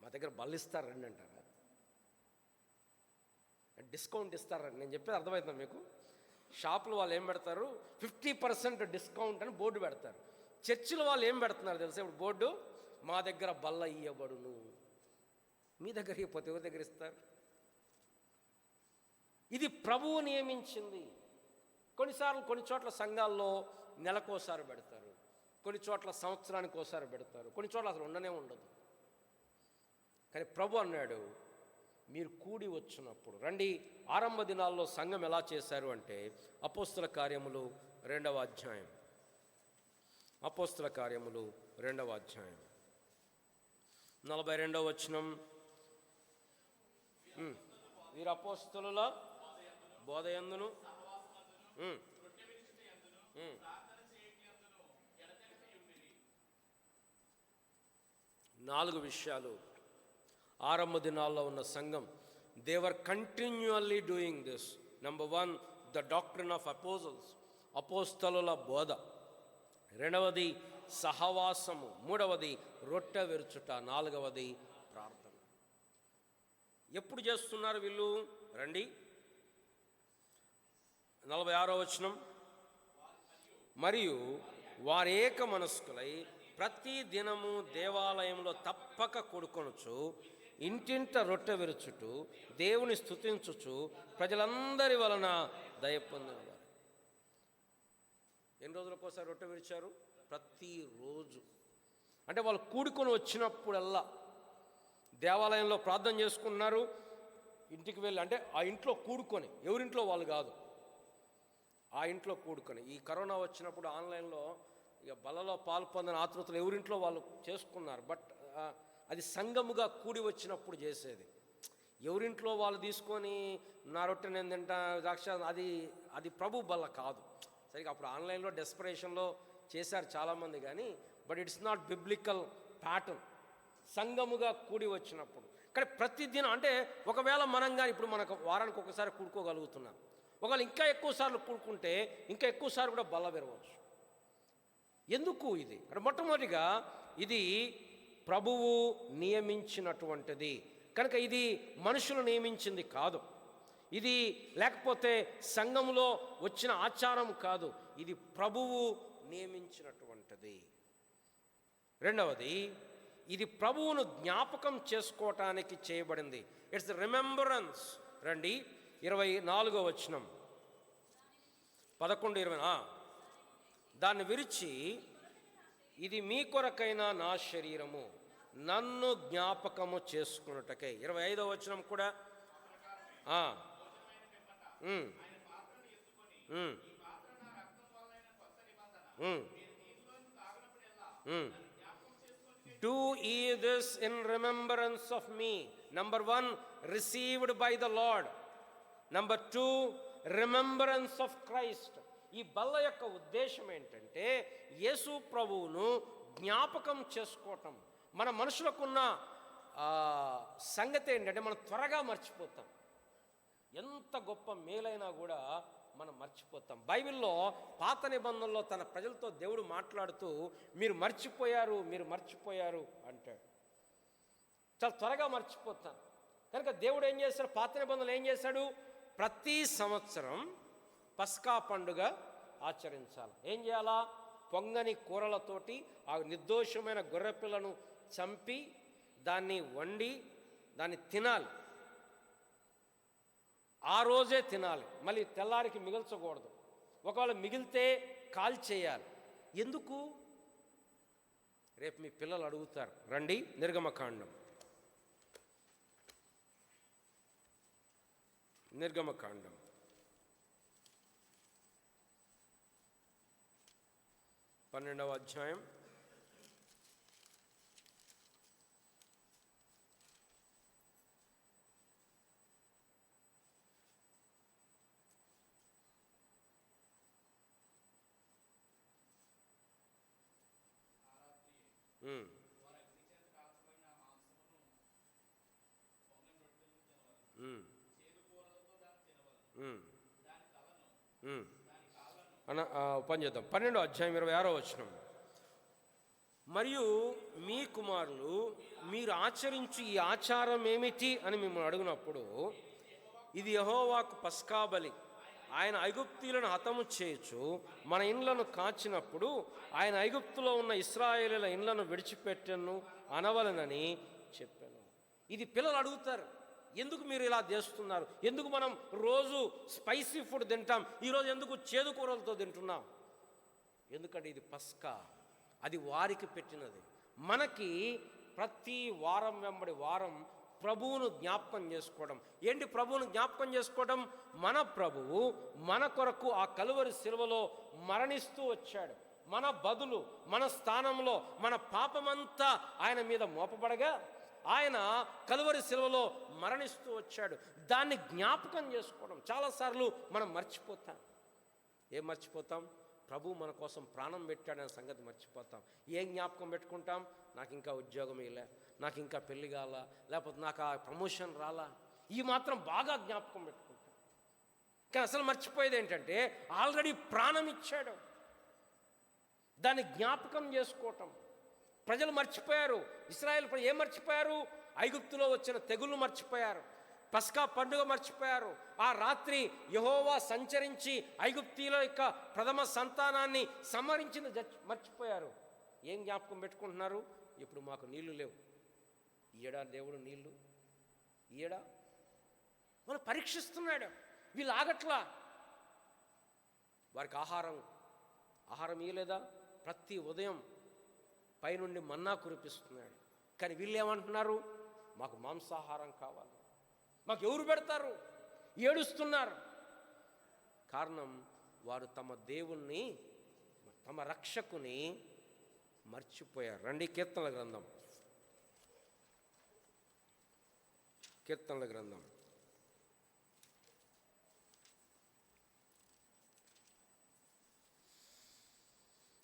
మా దగ్గర బల్ల ఇస్తారు రండి అంటారా? డిస్కౌంట్ ఇస్తారండి. నేను చెప్పేది అర్థమవుతుందా మీకు? షాపులు వాళ్ళు ఏం పెడతారు, 50% డిస్కౌంట్ అని బోర్డు పెడతారు. చర్చిలో వాళ్ళు ఏం పెడుతున్నారు తెలుసా ఇప్పుడు బోర్డు? మా దగ్గర బల్ల ఇయ్యబడును. మీ దగ్గర ఇవ్వకపోతే ఎవరి దగ్గర ఇస్తారు? ఇది ప్రభువు నియమించింది. కొన్నిసార్లు కొన్ని చోట్ల సంఘాల్లో నెలకోసారి పెడతారు, కొన్ని చోట్ల సంవత్సరానికి ఒకసారి పెడతారు, కొన్ని చోట్ల అసలు ఉండనే ఉండదు. కానీ ప్రభు అన్నాడు, మీరు కూడి వచ్చినప్పుడు రండి. ఆరంభ దినాల్లో సంఘం ఎలా చేశారు అంటే అపోస్తుల కార్యములు 2వ అధ్యాయం. అపోస్తుల కార్యములు 2వ అధ్యాయం 42వ వచనం. వీరు అపోస్తుల బోధయందును 4 విషయాలు. ఆరంభ దినాల్లో ఉన్న సంఘం, they were continually doing this. Number 1, the doctrine of apostles, అపోస్తలుల బోధ. 2వది సహవాసము. 3వది రొట్టె విరుచుట. 4వది ప్రార్థన. ఎప్పుడు చేస్తున్నారు వీళ్ళు? రండి 46వ వచనం. మరియు వారేక మనస్కులై ప్రతి దినము దేవాలయంలో తప్పక కూడుకొనుచు ఇంటింట రొట్టె విరుచుటూ దేవుని స్తుతించుచు ప్రజలందరి వలన దయ పొందినవారు. ఎన్ని రోజులకోసారి రొట్టె విరిచారు? ప్రతిరోజు. అంటే వాళ్ళు కూడుకొని వచ్చినప్పుడల్లా దేవాలయంలో ప్రార్థన చేసుకున్నారు, ఇంటికి వెళ్ళి, అంటే ఆ ఇంట్లో కూడుకొని, ఎవరింట్లో వాళ్ళు కాదు, ఆ ఇంట్లో కూడుకొని. ఈ కరోనా వచ్చినప్పుడు ఆన్లైన్లో ఇక బలలో పాల్పొందిన ఆతృతలు ఎవరింట్లో వాళ్ళు చేసుకున్నారు. బట్ అది సంఘముగా కూడి వచ్చినప్పుడు చేసేది. ఎవరింట్లో వాళ్ళు తీసుకొని నా రొట్టె నేను తింటా ద్రాక్ష, అది ప్రభు బల్ల కాదు. సరిగ్గా అప్పుడు ఆన్లైన్లో డెస్పరేషన్లో చేశారు చాలామంది, కానీ but it's not biblical pattern. సంఘముగా కూడి వచ్చినప్పుడు. కానీ ప్రతిదినం, అంటే ఒకవేళ మనం కానీ ఇప్పుడు మనకు వారానికి ఒకసారి కూడుకోగలుగుతున్నాం, ఒకవేళ ఇంకా ఎక్కువ సార్లు కూడుకుంటే ఇంకా ఎక్కువ సార్లు కూడా బల్ల పెరగవచ్చు. ఎందుకు ఇది అంటే మొట్టమొదటిగా ఇది ప్రభువు నియమించినటువంటిది కనుక ఇది మనుషులు నియమించింది కాదు. ఇది లేకపోతే సంఘంలో వచ్చిన ఆచారం కాదు, ఇది ప్రభువు నియమించినటువంటిది. 2వది, ఇది ప్రభువును జ్ఞాపకం చేసుకోవటానికి చేయబడింది. It's remembrance. రండి 24వ వచనం, 11-20. దాన్ని విరిచి, ఇది మీ కొరకైన నా శరీరము, నన్ను జ్ఞాపకము చేసుకున్నటకై. 25వ వచనం కూడా Do ye this in remembrance of me. Number 1, received by the Lord. Number 2, remembrance of Christ. ఈ బల్ల యొక్క ఉద్దేశం ఏంటంటే యేసు ప్రభువును జ్ఞాపకం చేసుకోవటం. మన మనుషులకున్న సంగతి ఏంటంటే మనం త్వరగా మర్చిపోతాం. ఎంత గొప్ప మేలైనా కూడా మనం మర్చిపోతాం. బైబిల్లో పాత నిబంధనలో తన ప్రజలతో దేవుడు మాట్లాడుతూ మీరు మర్చిపోయారు అంటాడు. చాలా త్వరగా మర్చిపోతాం. కనుక దేవుడు ఏం చేశాడు? పాత నిబంధనలు ఏం చేశాడు? ప్రతి సంవత్సరం పస్కా పండుగ ఆచరించాలి. ఏం చేయాలా? పొంగని కూరలతోటి ఆ నిర్దోషమైన గొర్రెపిల్లను చంపి దాన్ని వండి దాన్ని తినాలి. ఆ రోజే తినాలి, మళ్ళీ తెల్లారికి మిగల్చకూడదు. ఒకవేళ మిగిలితే కాల్చేయాలి. ఎందుకు? రేపు మీ పిల్లలు అడుగుతారు. రండి నిర్గమకాండం 12వ అధ్యాయం 12వ అధ్యాయం 26వ వచనం. మరియు మీ కుమారులు మీరు ఆచరించు ఈ ఆచారం ఏమిటి అని మిమ్మల్ని అడిగినప్పుడు, ఇది యెహోవాకు పస్కా బలి. ఆయన ఐగుప్తీయులను హతము చేయొచ్చు మన ఇండ్లను కాచినప్పుడు ఆయన ఐగుప్తులో ఉన్న ఇశ్రాయేలీయుల ఇండ్లను విడిచిపెట్టను అనవలనని చెప్పాను. ఇది పిల్లలు అడుగుతారు, ఎందుకు మీరు ఇలా చేస్తున్నారు? ఎందుకు మనం రోజు స్పైసీ ఫుడ్ తింటాం, ఈరోజు ఎందుకు చేదు కూరలతో తింటున్నాం? ఎందుకంటే ఇది పస్కా, అది వారికి పెట్టినది. మనకి ప్రతి వారం వెంబడి వారం ప్రభువును జ్ఞాపకం చేసుకోవడం. ఏంటి ప్రభువును జ్ఞాపకం చేసుకోవడం? మన ప్రభువు మన కొరకు ఆ కలువరి శిలువలో మరణిస్తూ వచ్చాడు. మన బదులు, మన స్థానంలో మన పాపమంతా ఆయన మీద మోపబడగా ఆయన కలువరి శిలువలో మరణిస్తూ వచ్చాడు. దాన్ని జ్ఞాపకం చేసుకోవడం. చాలాసార్లు మనం మర్చిపోతాం. ఏం మర్చిపోతాం? ప్రభు మన కోసం ప్రాణం పెట్టాడనే సంగతి మర్చిపోతాం. ఏం జ్ఞాపకం పెట్టుకుంటాం? నాకు ఇంకా ఉద్యోగం ఇలే, నాకు ఇంకా పెళ్లి కాలా, లేకపోతే నాకు ఆ ప్రమోషన్ రాలా, ఈ మాత్రం బాగా జ్ఞాపకం పెట్టుకుంటాం. కానీ అసలు మర్చిపోయేది ఏంటంటే ఆల్రెడీ ప్రాణం ఇచ్చాడు. దాన్ని జ్ఞాపకం చేసుకోవటం. ప్రజలు మర్చిపోయారు. ఇశ్రాయేలు ప్రజలు ఏం మర్చిపోయారు? ఐగుప్తులో వచ్చిన తెగుళ్ళు మర్చిపోయారు. పస్కా పండుగ మర్చిపోయారు. ఆ రాత్రి యెహోవా సంచరించి ఐగుప్తీల యొక్క ప్రథమ సంతానాన్ని సంహరించింది మర్చిపోయారు. ఏం జ్ఞాపకం పెట్టుకుంటున్నారు? ఇప్పుడు మాకు నీళ్లు లేవు, ఈయడా దేవుడు నీళ్లు ఈయడా? మనం పరీక్షిస్తున్నాడు. వీళ్ళు ఆగట్లా. వారికి ఆహారం ఇయ్యలేదా? ప్రతి ఉదయం పైనుండి మన్నా కురిపిస్తున్నాడు. కానీ వీళ్ళు ఏమంటున్నారు? మాకు మాంసాహారం కావాలి. మాకు ఎవరు పెడతారు? ఏడుస్తున్నారు. కారణం వారు తమ దేవుణ్ణి, తమ రక్షకుని మర్చిపోయారు. రండి కీర్తనల గ్రంథం, కీర్తనల గ్రంథం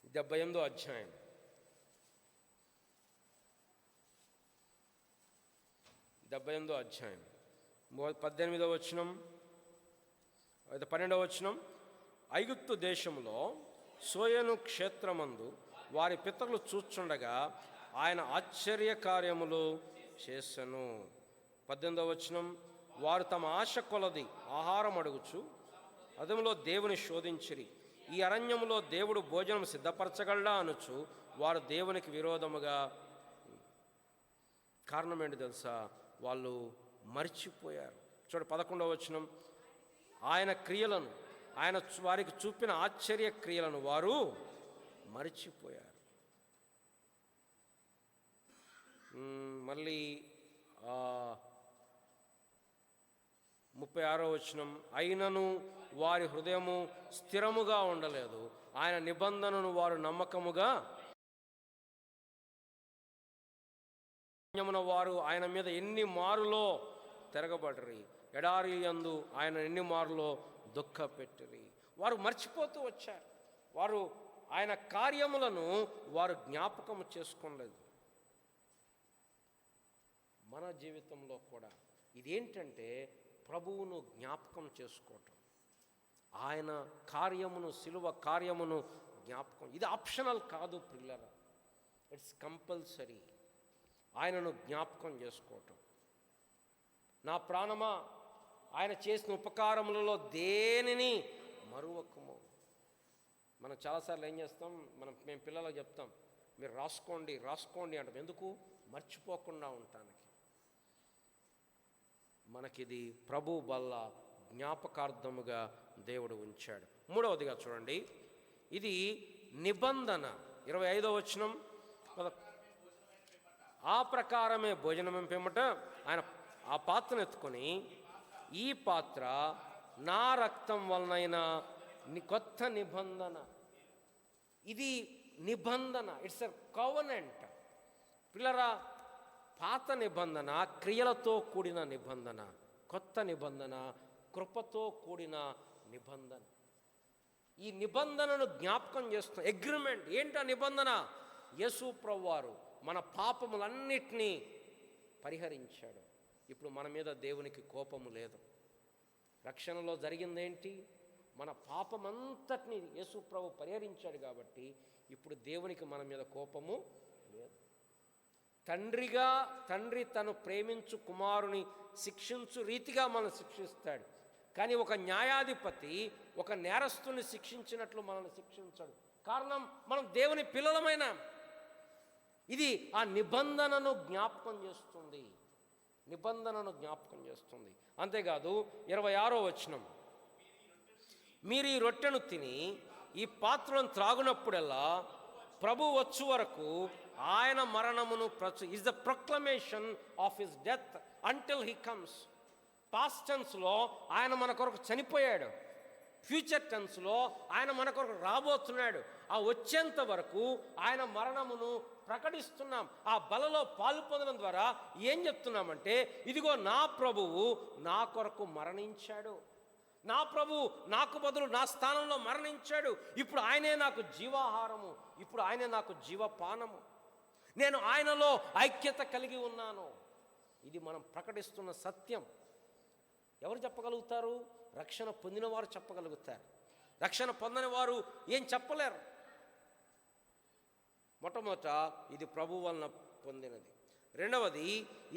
78వ అధ్యాయం 78వ అధ్యాయం 18వ వచనం, 12వ వచనం. ఐగుప్తు దేశంలో సోయను క్షేత్రమందు వారి పితరులు చూచుండగా ఆయన ఆశ్చర్య కార్యములు చేసెను. 18వ వచనం. వారు తమ ఆశ కొలది ఆహారం అడుగుచు అదములో దేవుని శోధించిరి. ఈ అరణ్యములో దేవుడు భోజనం సిద్ధపరచగలడా అనుచు వారు దేవునికి విరోధముగా. కారణం ఏంటి తెలుసా? వాళ్ళు మర్చిపోయారు. చూడ 11వ వచనం. ఆయన క్రియలను, ఆయన వారికి చూపిన ఆశ్చర్య క్రియలను వారు మర్చిపోయారు. మళ్ళీ 36వ వచనం. అయినను వారి హృదయము స్థిరముగా ఉండలేదు, ఆయన నిబంధనను వారు నమ్మకముగా. వారు ఆయన మీద ఎన్ని మారులో తిరగబడరి, ఎడారి యందు ఆయన ఎన్ని మారులో దుఃఖ పెట్టిరి. వారు మర్చిపోతూ వచ్చారు. వారు ఆయన కార్యములను వారు జ్ఞాపకం చేసుకోలేదు. మన జీవితంలో కూడా ఇదేంటంటే ప్రభువును జ్ఞాపకం చేసుకోవటం, ఆయన కార్యమును, శిలువ కార్యమును జ్ఞాపకం. ఇది ఆప్షనల్ కాదు ప్రియులారా, ఇట్స్ కంపల్సరీ. ఆయనను జ్ఞాపకం చేసుకోవటం. నా ప్రాణమా ఆయన చేసిన ఉపకారములలో దేనిని మరువకము. మనం చాలాసార్లు ఏం చేస్తాం, మేము పిల్లలకు చెప్తాం, మీరు రాసుకోండి అంటాం. ఎందుకు? మర్చిపోకుండా ఉండటానికి. మనకిది ప్రభు వల్ల జ్ఞాపకార్థముగా దేవుడు ఉంచాడు. మూడవదిగా చూడండి, ఇది నిబంధన. 25వ వచనం. ఆ ప్రకారమే భోజనం పిమ్మట ఆయన ఆ పాత్రను ఎత్తుకొని, ఈ పాత్ర నా రక్తం వలనైన కొత్త నిబంధన. ఇది నిబంధన, ఇట్స్ ఎ కవెనెంట్. పిల్లరా, పాత నిబంధన క్రియలతో కూడిన నిబంధన, కొత్త నిబంధన కృపతో కూడిన నిబంధన. ఈ నిబంధనను జ్ఞాపకం చేస్తున్న అగ్రిమెంట్ ఏంటా నిబంధన? యేసు ప్రభువారు మన పాపములన్నిటినీ పరిహరించాడు. ఇప్పుడు మన మీద దేవునికి కోపము లేదు. రక్షణలో జరిగిందేంటి? మన పాపమంతటిని యేసు ప్రభు పరిహరించాడు కాబట్టి ఇప్పుడు దేవునికి మన మీద కోపము లేదు. తండ్రి తను ప్రేమించు కుమారుని శిక్షించు రీతిగా మనం శిక్షిస్తాడు. కానీ ఒక న్యాయాధిపతి ఒక నేరస్తుని శిక్షించినట్లు మనల్ని శిక్షించాడు. కారణం, మనం దేవుని పిల్లలమైన. ఇది ఆ నిబంధనను జ్ఞాపకం చేస్తుంది. అంతేకాదు 26వ వచనం. మీరు ఈ రొట్టెను తిని ఈ పాత్రను త్రాగునప్పుడల్లా ప్రభు వచ్చు వరకు ఆయన మరణమును is the proclamation of his death until he comes. Past టెన్స్లో ఆయన మన కొరకు చనిపోయాడు, ఫ్యూచర్ టెన్స్లో ఆయన మన కొరకు రాబోతున్నాడు. ఆ వచ్చేంత వరకు ఆయన మరణమును ప్రకటిస్తున్నాం. ఆ బలలో పాలు పొందడం ద్వారా ఏం చెప్తున్నామంటే, ఇదిగో నా ప్రభువు నా కొరకు మరణించాడు, నా ప్రభువు నాకు బదులు నా స్థానంలో మరణించాడు. ఇప్పుడు ఆయనే నాకు జీవాహారము, ఇప్పుడు ఆయనే నాకు జీవపానము, నేను ఆయనలో ఐక్యత కలిగి ఉన్నాను. ఇది మనం ప్రకటిస్తున్న సత్యం. ఎవరు చెప్పగలుగుతారు? రక్షణ పొందిన వారు చెప్పగలుగుతారు. రక్షణ పొందని వారు ఏం చెప్పలేరు. మొట్టమొదట ఇది ప్రభు వలన పొందినది. రెండవది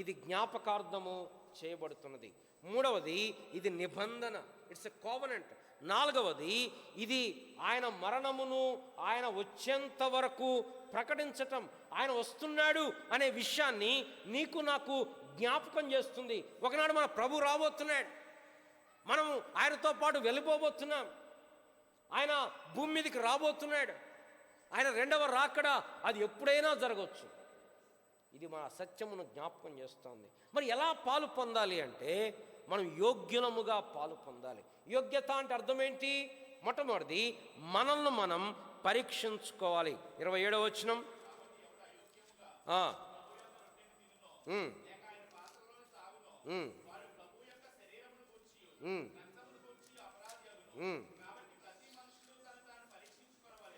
ఇది జ్ఞాపకార్థము చేయబడుతున్నది. మూడవది ఇది నిబంధన, ఇట్స్ ఎ కోవెనెంట్. నాలుగవది ఇది ఆయన మరణమును ఆయన వచ్చేంత వరకు ప్రకటించటం. ఆయన వస్తున్నాడు అనే విషయాన్ని నీకు నాకు జ్ఞాపకం చేస్తుంది. ఒకనాడు మన ప్రభు రాబోతున్నాడు, మనము ఆయనతో పాటు వెళ్ళిపోబోతున్నాం, ఆయన భూమి మీదకి రాబోతున్నాడు. ఆయన రెండవ రాకడ అది ఎప్పుడైనా జరగవచ్చు. ఇది మన సత్యమును జ్ఞాపకం చేస్తుంది. మరి ఎలా పాలు పొందాలి అంటే, మనం యోగ్యులముగా పాలు పొందాలి. యోగ్యత అంటే అర్థం ఏంటి? మొట్టమొదటిది మనల్ని మనం పరీక్షించుకోవాలి. 27వ వచనం.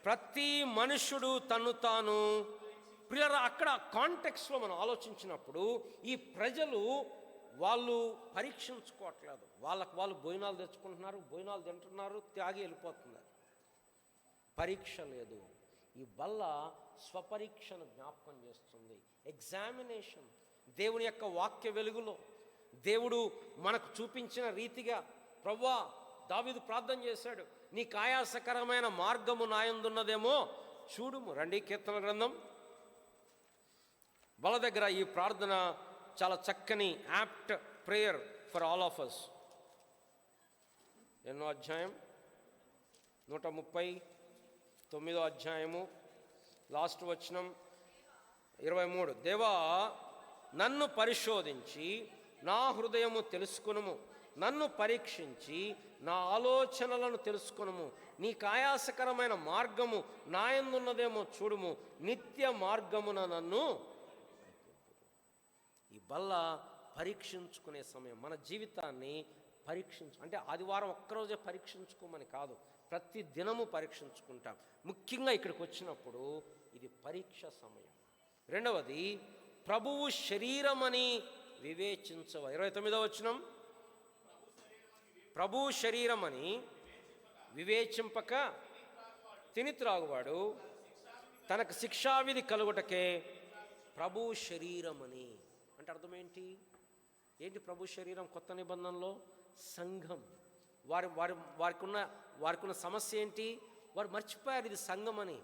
ప్రతి మనుషుడు తను తాను. ప్రియులారా, అక్కడ కాంటెక్స్లో మనం ఆలోచించినప్పుడు ఈ ప్రజలు వాళ్ళు పరీక్షించుకోవట్లేదు. వాళ్ళు భోజనాలు తెచ్చుకుంటున్నారు, భోజనాలు తింటున్నారు, త్యాగి వెళ్ళిపోతున్నారు. పరీక్ష లేదు. ఈ బల్ల స్వపరీక్షను జ్ఞాపకం చేస్తుంది. ఎగ్జామినేషన్. దేవుని యొక్క వాక్య వెలుగులో దేవుడు మనకు చూపించిన రీతిగా, ప్రభువా, దావీదు ప్రార్థన చేశాడు, నీకు ఆయాసకరమైన మార్గము నాయందున్నదేమో చూడుము. రండి, కీర్తన గ్రంథం బల దగ్గర ఈ ప్రార్థన చాలా చక్కని apt prayer for all of us. ఎన్నో అధ్యాయం? 139వ అధ్యాయము, లాస్ట్ వచనం 23. దేవా, నన్ను పరిశోధించి నా హృదయము తెలుసుకొనుము, నన్ను పరీక్షించి నా ఆలోచనలను తెలుసుకొనుము. నీకు ఆయాసకరమైన మార్గము నాయందున్నదేమో చూడుము, నిత్య మార్గమున నన్ను. ఈ బల్ల పరీక్షించుకునే సమయం. మన జీవితాన్ని అంటే ఆదివారం ఒక్కరోజే పరీక్షించుకోమని కాదు, ప్రతి దినము పరీక్షించుకుంటాం. ముఖ్యంగా ఇక్కడికి వచ్చినప్పుడు ఇది పరీక్ష సమయం. రెండవది, ప్రభువు శరీరమని వివేచించవ. 29వ వచనం. ప్రభువు శరీరమని వివేచింపక తిని త్రాగువాడు తనకు శిక్షావిధి కలుగుటకే ప్రభువు శరీరమని. అంటే అర్థం ఏంటి? ప్రభు శరీరం? కొత్త నిబంధనలో సంఘం. వారికి ఉన్న సమస్య ఏంటి? వారు మర్చిపోయారు ఇది సంఘం అని,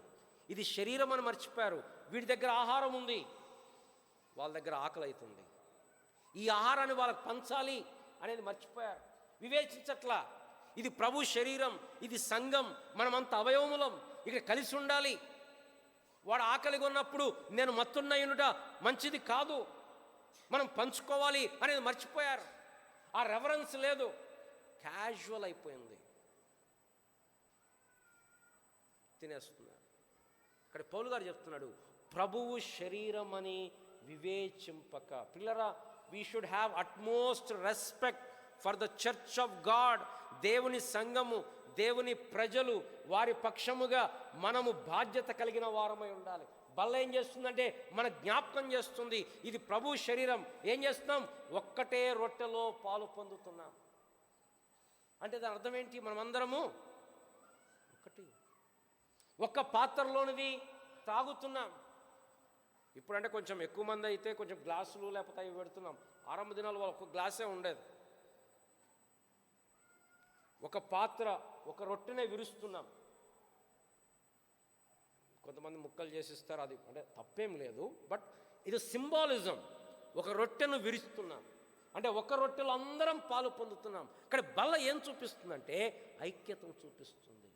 ఇది శరీరం అని మర్చిపోయారు. వీడి దగ్గర ఆహారం ఉంది, వాళ్ళ దగ్గర ఆకలి అవుతుంది, ఈ ఆహారాన్ని వాళ్ళకి పంచాలి అనేది మర్చిపోయారు. వివేచించట్లా. ఇది ప్రభు శరీరం, ఇది సంఘం, మనమంత అవయవములం, ఇక్కడ కలిసి ఉండాలి. వాడు ఆకలిగా ఉన్నప్పుడు నేను మత్తున్నయునుట మంచిది కాదు, మనం పంచుకోవాలి అనేది మర్చిపోయారు. ఆ రెఫరెన్స్ లేదు, క్యాజువల్ అయిపోయింది, తినేస్తున్నారు. ఇక్కడ పౌలు గారు చెప్తున్నాడు, ప్రభువు శరీరం అని వివేచింపక. పిల్లరా, we should have utmost respect for the church of God. దేవుని సంఘము, దేవుని ప్రజలు, వారి పక్షముగా మనము బాధ్యత కలిగిన వారమై ఉండాలి. బల్ల ఏం చేస్తుందంటే మన జ్ఞాపకం చేస్తుంది, ఇది ప్రభు శరీరం. ఏం చేస్తున్నాం? ఒక్కటే రొట్టెలో పాలు పొందుతున్నాం. అంటే దాని అర్థం ఏంటి? మనమందరము ఒకటి, ఒక్క పాత్రలోనిది తాగుతున్నాం. ఇప్పుడంటే కొంచెం ఎక్కువ మంది అయితే కొంచెం గ్లాసులు లేకపోతే అవి పెడుతున్నాం. ఆరంభ దినాలు వాళ్ళు ఒక గ్లాసే ఉండేది. ఒక పాత్ర, ఒక రొట్టెనే విరుస్తున్నాం. కొంతమంది ముక్కలు చేసిస్తారు, అది అంటే తప్పేం లేదు, బట్ ఇది సింబాలిజం. ఒక రొట్టెను విరుస్తున్నాం అంటే ఒక రొట్టెలో అందరం పాలు పొందుతున్నాం. ఇక్కడ బల్ల ఏం చూపిస్తుందంటే ఐక్యతను చూపిస్తుంది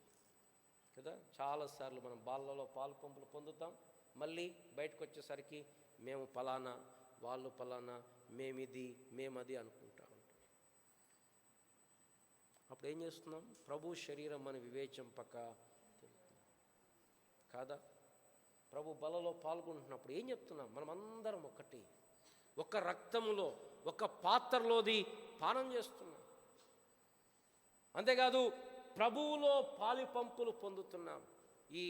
కదా. చాలాసార్లు మనం బాల్లలో పాలు పంపులు పొందుతాం, మళ్ళీ బయటకు వచ్చేసరికి మేము పలానా, వాళ్ళు పలానా, మేమిది మేమది అనుకుంటా ఉంటాం. అప్పుడు ఏం చేస్తున్నాం? ప్రభు శరీరం అని వివేచింపక కాదా? ప్రభు బలలో పాల్గొంటున్నప్పుడు ఏం చెప్తున్నాం? మనమందరం ఒకటి, ఒక రక్తములో, ఒక పాత్రలోది పానం చేస్తున్నాం. అంతేకాదు ప్రభువులో పాలిపంపులు పొందుతున్నాం. ఈ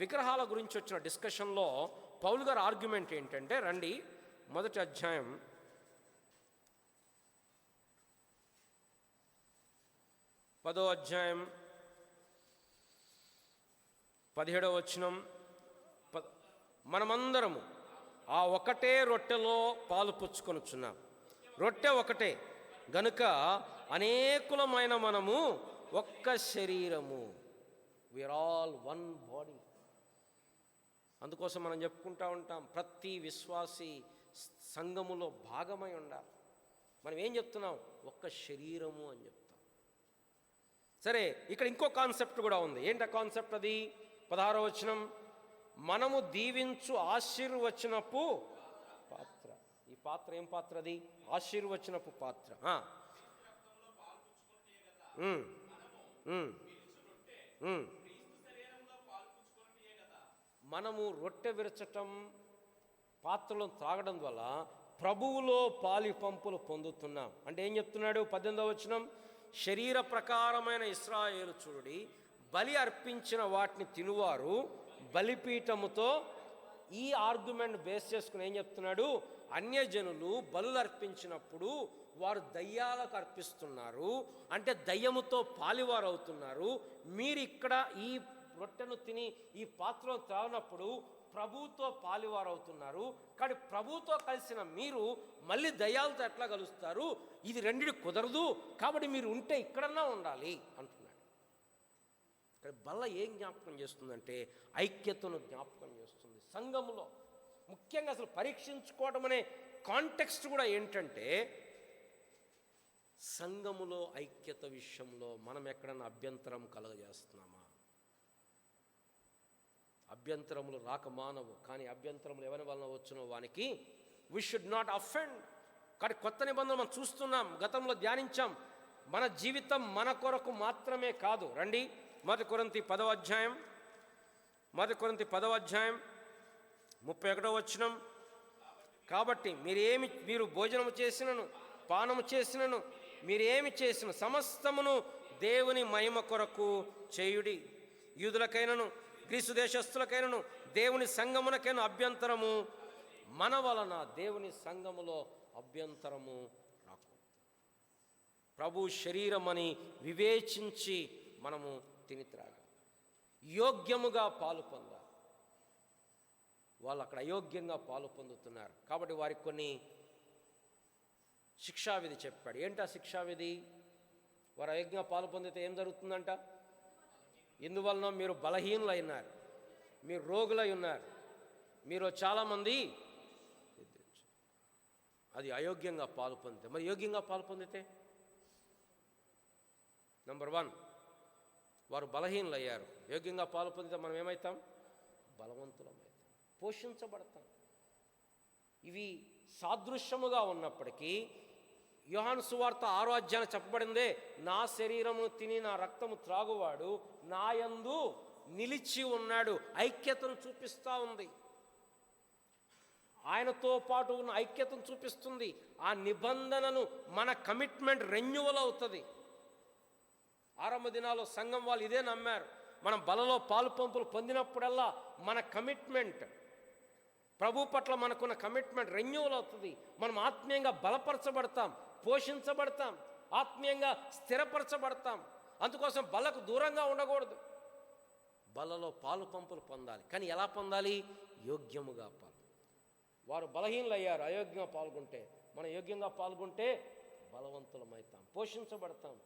విగ్రహాల గురించి వచ్చిన డిస్కషన్లో పౌలు గారి ఆర్గ్యుమెంట్ ఏంటంటే, రండి మొదటి అధ్యాయం 10వ అధ్యాయం 17వ వచనం, మనమందరము ఆ ఒకటే రొట్టెలో పాలు పుచ్చుకొనుచున్నాం. రొట్టె ఒకటే గనుక అనేకులమైన మనము ఒక్క శరీరము, వీఆర్ ఆల్ వన్ బాడీ. అందుకోసం మనం చెప్పుకుంటూ ఉంటాం, ప్రతి విశ్వాసి సంఘములో భాగమై ఉండాలి. మనం ఏం చెప్తున్నాం? ఒక్క శరీరము అని చెప్తాం. సరే, ఇక్కడ ఇంకో కాన్సెప్ట్ కూడా ఉంది. ఏంటి ఆ కాన్సెప్ట్? అది 16వ వచనం, మనము దీవించు ఆశీర్వచనపు పాత్ర. ఈ పాత్ర ఏం పాత్ర? అది ఆశీర్వచనపు పాత్ర. మనము రొట్టె విరచటం, పాత్రలను త్రాగడం వల్ల ప్రభువులో పాలి పంపులు పొందుతున్నాం. అంటే ఏం చెప్తున్నాడు? 18వ వచనం, శరీర ప్రకారమైన ఇశ్రాయేలు చూడి బలి అర్పించిన వాటిని తినువారు బలిపీఠముతో. ఈ ఆర్గ్యుమెంట్ బేస్ చేసుకుని ఏం చెప్తున్నాడు? అన్యజనులు బలులు అర్పించినప్పుడు వారు దయ్యాలకు అర్పిస్తున్నారు, అంటే దయ్యముతో పాలివారు అవుతున్నారు. మీరు ఇక్కడ ఈ రొట్టెను తిని ఈ పాత్రను త్రాగినప్పుడు ప్రభువుతో పాలివారు అవుతున్నారు. కానీ ప్రభువుతో కలిసిన మీరు మళ్ళీ దయ్యాలతో ఎట్లా కలుస్తారు? ఇది రెండిటి కుదరదు. కాబట్టి మీరు ఉంటే ఇక్కడన్నా ఉండాలి అంటున్నాడు. ఇక్కడ బల్ల ఏం జ్ఞాపకం చేస్తుందంటే ఐక్యతను జ్ఞాపకం చేస్తుంది. సంఘములో ముఖ్యంగా అసలు పరీక్షించుకోవడం అనే కాంటెక్స్ట్ కూడా ఏంటంటే, సంఘములో ఐక్యత విషయంలో మనం ఎక్కడన్నా అభ్యంతరం కలగజేస్తున్నామా? అభ్యంతరములు రాక మానవు, కానీ అభ్యంతరములు ఎవరి వలన వచ్చునో వానికి వి షుడ్ నాట్ అఫెండ్. కానీ కొత్త నిబంధనలు మనం చూస్తున్నాం, గతంలో ధ్యానించాం. మన జీవితం మన కొరకు మాత్రమే కాదు. రండి మొదటి కొరింథీ 10వ అధ్యాయం, మొదటి కొరింథీ 10వ అధ్యాయం 31వ వచనం. కాబట్టి మీరు భోజనము చేసినను పానము చేసినను మీరేమి చేసిన సమస్తమును దేవుని మహిమ కొరకు చేయుడి. యూదులకైనను గ్రీసు దేశస్థులకైనను దేవుని సంఘమునకైనా అభ్యంతరము మన వలన దేవుని సంఘములో అభ్యంతరము రాకు. ప్రభు శరీరం అని వివేచించి మనము తిని త్రాగాలి, యోగ్యముగా పాలు పొందాలి. వాళ్ళు అక్కడ అయోగ్యంగా పాలు పొందుతున్నారు కాబట్టి వారికి కొన్ని శిక్షావిధి చెప్పాడు. ఏంటా శిక్షావిధి? వారు అయోగ్యంగా పాలు పొందితే ఏం జరుగుతుందంట? ఇందువలన మీరు బలహీనులై ఉన్నారు, మీరు రోగులై ఉన్నారు, మీరు చాలామంది అది అయోగ్యంగా పాలు పొందితే. మరి యోగ్యంగా పాలు పొందితే నంబర్ 1 వారు బలహీనులు అయ్యారు. యోగ్యంగా పాలు పొందితే మనం ఏమవుతాం? బలవంతులమవుతాం, పోషించబడతాం. ఇవి సాదృశ్యముగా ఉన్నప్పటికీ యోహాను సువార్త 6వ అధ్యాయం చెప్పబడిందే, నా శరీరము తిని నా రక్తము త్రాగువాడు నా యందు నిలిచి ఉన్నాడు. ఐక్యతను చూపిస్తూ ఉంది, ఆయనతో పాటు ఉన్న ఐక్యతను చూపిస్తుంది. ఆ నిబంధనను మన కమిట్మెంట్ రెన్యువల్ అవుతుంది. ఆరంభ దినాల్లో సంఘం వాళ్ళు ఇదే నమ్మారు. మనం బలలో పాలు పంపులు పొందినప్పుడల్లా మన కమిట్మెంట్, ప్రభు పట్ల మనకున్న కమిట్మెంట్ రెన్యూవల్ అవుతుంది. మనం ఆత్మీయంగా బలపరచబడతాం, పోషించబడతాం, ఆత్మీయంగా స్థిరపరచబడతాం. అందుకోసం బలకు దూరంగా ఉండకూడదు, బలలో పాలు పంపులు పొందాలి. కానీ ఎలా పొందాలి? యోగ్యముగా పాలు. వారు బలహీనలు అయ్యారు అయోగ్యంగా పాల్గొంటే, మనం యోగ్యంగా పాల్గొంటే బలవంతులమవుతాం, పోషించబడతాం.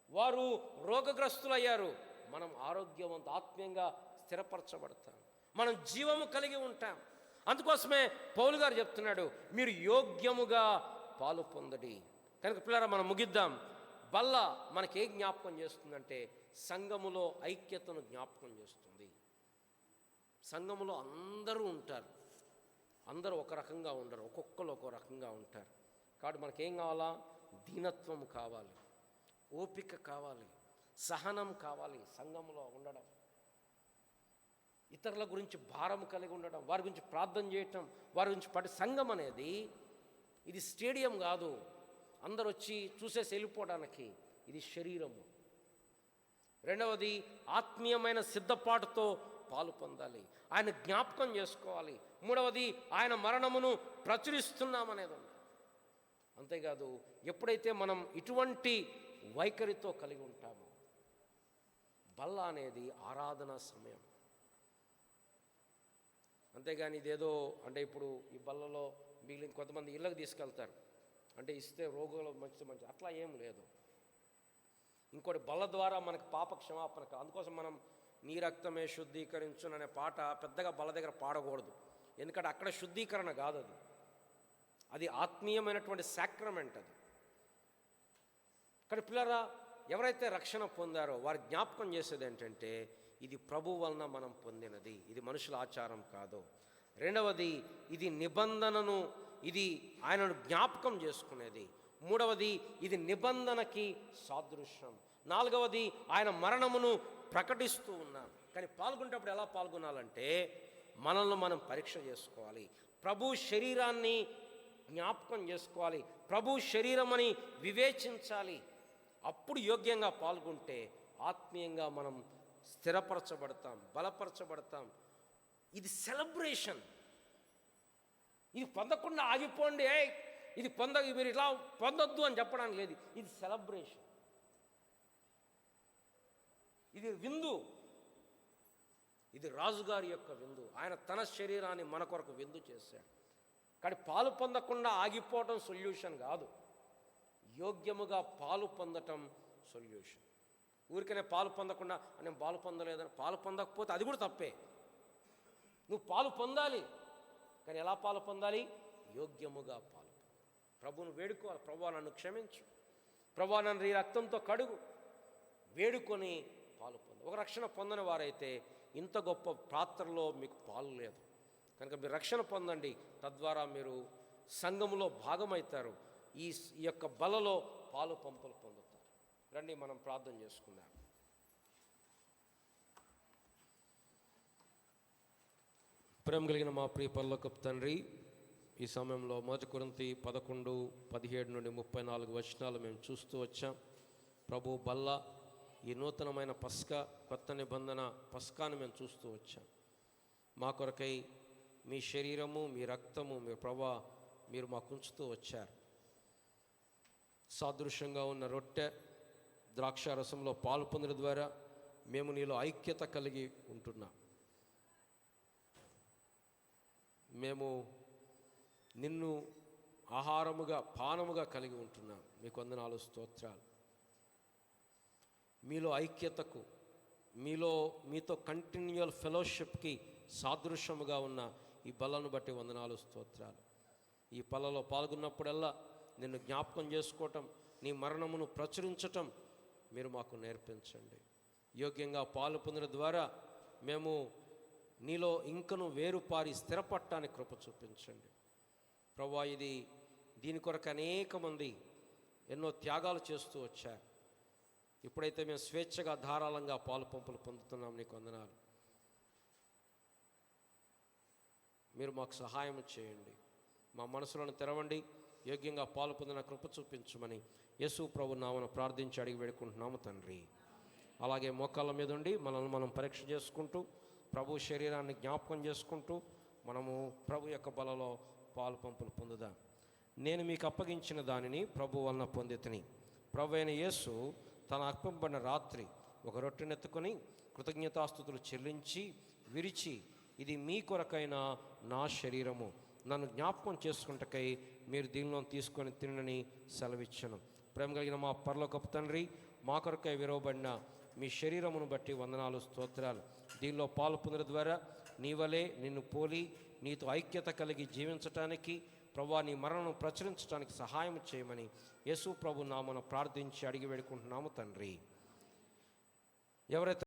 వారు రోగగ్రస్తులు అయ్యారు, మనం ఆరోగ్యవంత ఆత్మీయంగా స్థిరపరచబడతాం, మనం జీవము కలిగి ఉంటాం. అందుకోసమే పౌలు గారు చెప్తున్నాడు, మీరు యోగ్యముగా పాలు పొందడి. కనుక పిల్లరా మనం ముగిద్దాం. బల్ల మనకి ఏ జ్ఞాపకం చేస్తుందంటే సంఘములో ఐక్యతను జ్ఞాపకం చేస్తుంది. సంఘములో అందరూ ఉంటారు, అందరూ ఒక రకంగా ఉండరు, ఒక్కొక్కరు ఒక్కో రకంగా ఉంటారు. కాబట్టి మనకేం కావాలా? దీనత్వం కావాలి, ఓపిక కావాలి, సహనం కావాలి, సంఘంలో ఉండడం, ఇతరుల గురించి భారం కలిగి ఉండడం, వారి గురించి ప్రార్థన చేయటం, వారి గురించి సంఘం అనేది ఇది స్టేడియం కాదు, అందరు వచ్చి చూసేసి వెళ్ళిపోవడానికి. ఇది శరీరము. రెండవది, ఆత్మీయమైన సిద్ధపాటుతో పాలు పొందాలి, ఆయన జ్ఞాపకం చేసుకోవాలి. మూడవది, ఆయన మరణమును ప్రచురిస్తున్నామనేది ఉంది. అంతేకాదు, ఎప్పుడైతే మనం ఇటువంటి వైఖరితో కలిగి ఉంటామో, బల్ల అనేది ఆరాధన సమయం. అంతేగాని ఇదేదో అంటే ఇప్పుడు ఈ బల్లలో మిగిలిన కొంతమంది ఇళ్ళకి తీసుకెళ్తారు, అంటే ఇస్తే రోగులు మంచి అట్లా ఏం లేదు. ఇంకోటి, బల్ల ద్వారా మనకు పాప క్షమాపణ. అందుకోసం మనం నీ రక్తమే శుద్ధీకరించును అనే పాట పెద్దగా బల్ల దగ్గర పాడకూడదు, ఎందుకంటే అక్కడ శుద్ధీకరణ కాదు, అది ఆత్మీయమైనటువంటి సాక్రమెంట్ అది. కానీ పిల్లరా, ఎవరైతే రక్షణ పొందారో వారి జ్ఞాపకం చేసేది ఏంటంటే ఇది ప్రభు వలన మనం పొందినది, ఇది మనుషుల ఆచారం కాదు. రెండవది, ఇది నిబంధనను, ఇది ఆయనను జ్ఞాపకం చేసుకునేది. మూడవది, ఇది నిబంధనకి సాదృశ్యం. నాలుగవది, ఆయన మరణమును ప్రకటిస్తూ ఉన్నాం. కానీ పాల్గొనేటప్పుడు ఎలా పాల్గొనాలంటే మనల్ని మనం పరీక్ష చేసుకోవాలి, ప్రభు శరీరాన్ని జ్ఞాపకం చేసుకోవాలి, ప్రభు శరీరం అని వివేచించాలి. అప్పుడు యోగ్యంగా పాల్గొంటే ఆత్మీయంగా మనం స్థిరపరచబడతాం, బలపరచబడతాం. ఇది సెలబ్రేషన్. ఇది పొందకుండా ఆగిపోండి, ఇది మీరు ఇలా పొందొద్దు అని చెప్పడానికి లేదు. ఇది సెలబ్రేషన్, ఇది విందు, ఇది రాజుగారి యొక్క విందు. ఆయన తన శరీరాన్ని మన కొరకు విందు చేశాడు. కానీ పాలు పొందకుండా ఆగిపోవటం సొల్యూషన్ కాదు, యోగ్యముగా పాలు పొందటం సొల్యూషన్. ఊరికనే పాలు పొందకుండా నేను పాలు పొందలేదని పాలు పొందకపోతే అది కూడా తప్పే. నువ్వు పాలు పొందాలి, కానీ ఎలా పాలు పొందాలి? యోగ్యముగా పాలు. ప్రభువును వేడుకోవాలి, ప్రభువా నన్ను క్షమించు, ప్రభువా నన్ను ఈ రక్తంతో కడుగు, వేడుకొని పాలు పొందు. ఒక రక్షణ పొందని వారైతే ఇంత గొప్ప పాత్రలో మీకు పాలు లేదు కనుక మీరు రక్షణ పొందండి, తద్వారా మీరు సంఘములో భాగమవుతారు, ఈ యొక్క బలలో పాలు పంపులు పొందుతారు. రండి మనం ప్రార్థన చేసుకుందాం. ప్రేమ కలిగిన మా ప్రియ పరలోకపు తండ్రి, ఈ సమయంలో 1 కొరింథీ 11:17 నుండి 34 వచనాలు మేము చూస్తూ వచ్చాం. ప్రభు బల్ల, ఈ నూతనమైన పస్కా, కొత్త నిబంధన పస్కాను మేము చూస్తూ వచ్చాం. మా కొరకై మీ శరీరము, మీ రక్తము, మీ ప్రభా మీరు మాకు ఉంచుతూ వచ్చారు. సాదృశ్యంగా ఉన్న రొట్టె, ద్రాక్షారసంలో పాలు పొందడం ద్వారా మేము నీలో ఐక్యత కలిగి ఉంటున్నాం. మేము నిన్ను ఆహారముగా, పానముగా కలిగి ఉంటున్నాం. మీకు వందనాలు, స్తోత్రాలు. మీలో ఐక్యతకు, మీతో కంటిన్యూయల్ ఫెలోషిప్కి సాదృశ్యముగా ఉన్న ఈ బలను బట్టి వందనాలు, స్తోత్రాలు. ఈ బలలో పాల్గొన్నప్పుడల్లా నిన్ను జ్ఞాపకం చేసుకోవటం, నీ మరణమును ప్రచురించటం మీరు మాకు నేర్పించండి. యోగ్యంగా పాలు పొందడం ద్వారా మేము నీలో ఇంకను వేరుపారి స్థిరపడటానికి కృప చూపించండి ప్రభువా. దీని కొరకు అనేక మంది ఎన్నో త్యాగాలు చేస్తూ వచ్చారు. ఇప్పుడైతే మేము స్వేచ్ఛగా, ధారాళంగా పాలు పంపులు పొందుతున్నాం. నీకు వందనాలు. మీరు మాకు సహాయం చేయండి, మా మనసులను తెరవండి, యోగ్యంగా పాలు పొందిన కృప చూపించమని యేసు ప్రభు నామమున ప్రార్థించి అడిగి వేడుకుంటున్నాము తండ్రి. అలాగే మోకాళ్ళ మీద ఉండి మనల్ని మనం పరీక్ష చేసుకుంటూ, ప్రభు శరీరాన్ని జ్ఞాపకం చేసుకుంటూ మనము ప్రభు యొక్క బలలో పాలు పంపులు పొందుదాం. నేను మీకు అప్పగించిన దానిని ప్రభు వలన పొందితిని. ప్రభు అయిన యేసు తన అర్పింపబడిన రాత్రి ఒక రొట్టెనెత్తుకొని కృతజ్ఞతాస్తుతులు చెల్లించి విరిచి, ఇది మీ కొరకైన నా శరీరము, నన్ను జ్ఞాపకం చేసుకుంటకై మీరు దీనిలో తీసుకొని తినని సెలవిచ్చను. ప్రేమ కలిగిన మా పరలోకపు తండ్రి, మా కొరకై విరవబడిన మీ శరీరమును బట్టి వందనాలు, స్తోత్రాలు. దీనిలో పాలు పొందడం ద్వారా నీ వలె, నిన్ను పోలి, నీతో ఐక్యత కలిగి జీవించటానికి, ప్రభువా నీ మరణను ప్రచురించడానికి సహాయం చేయమని యేసు ప్రభు నామమున ప్రార్థించి అడిగి వేడుకుంటున్నాము తండ్రి. ఎవరైతే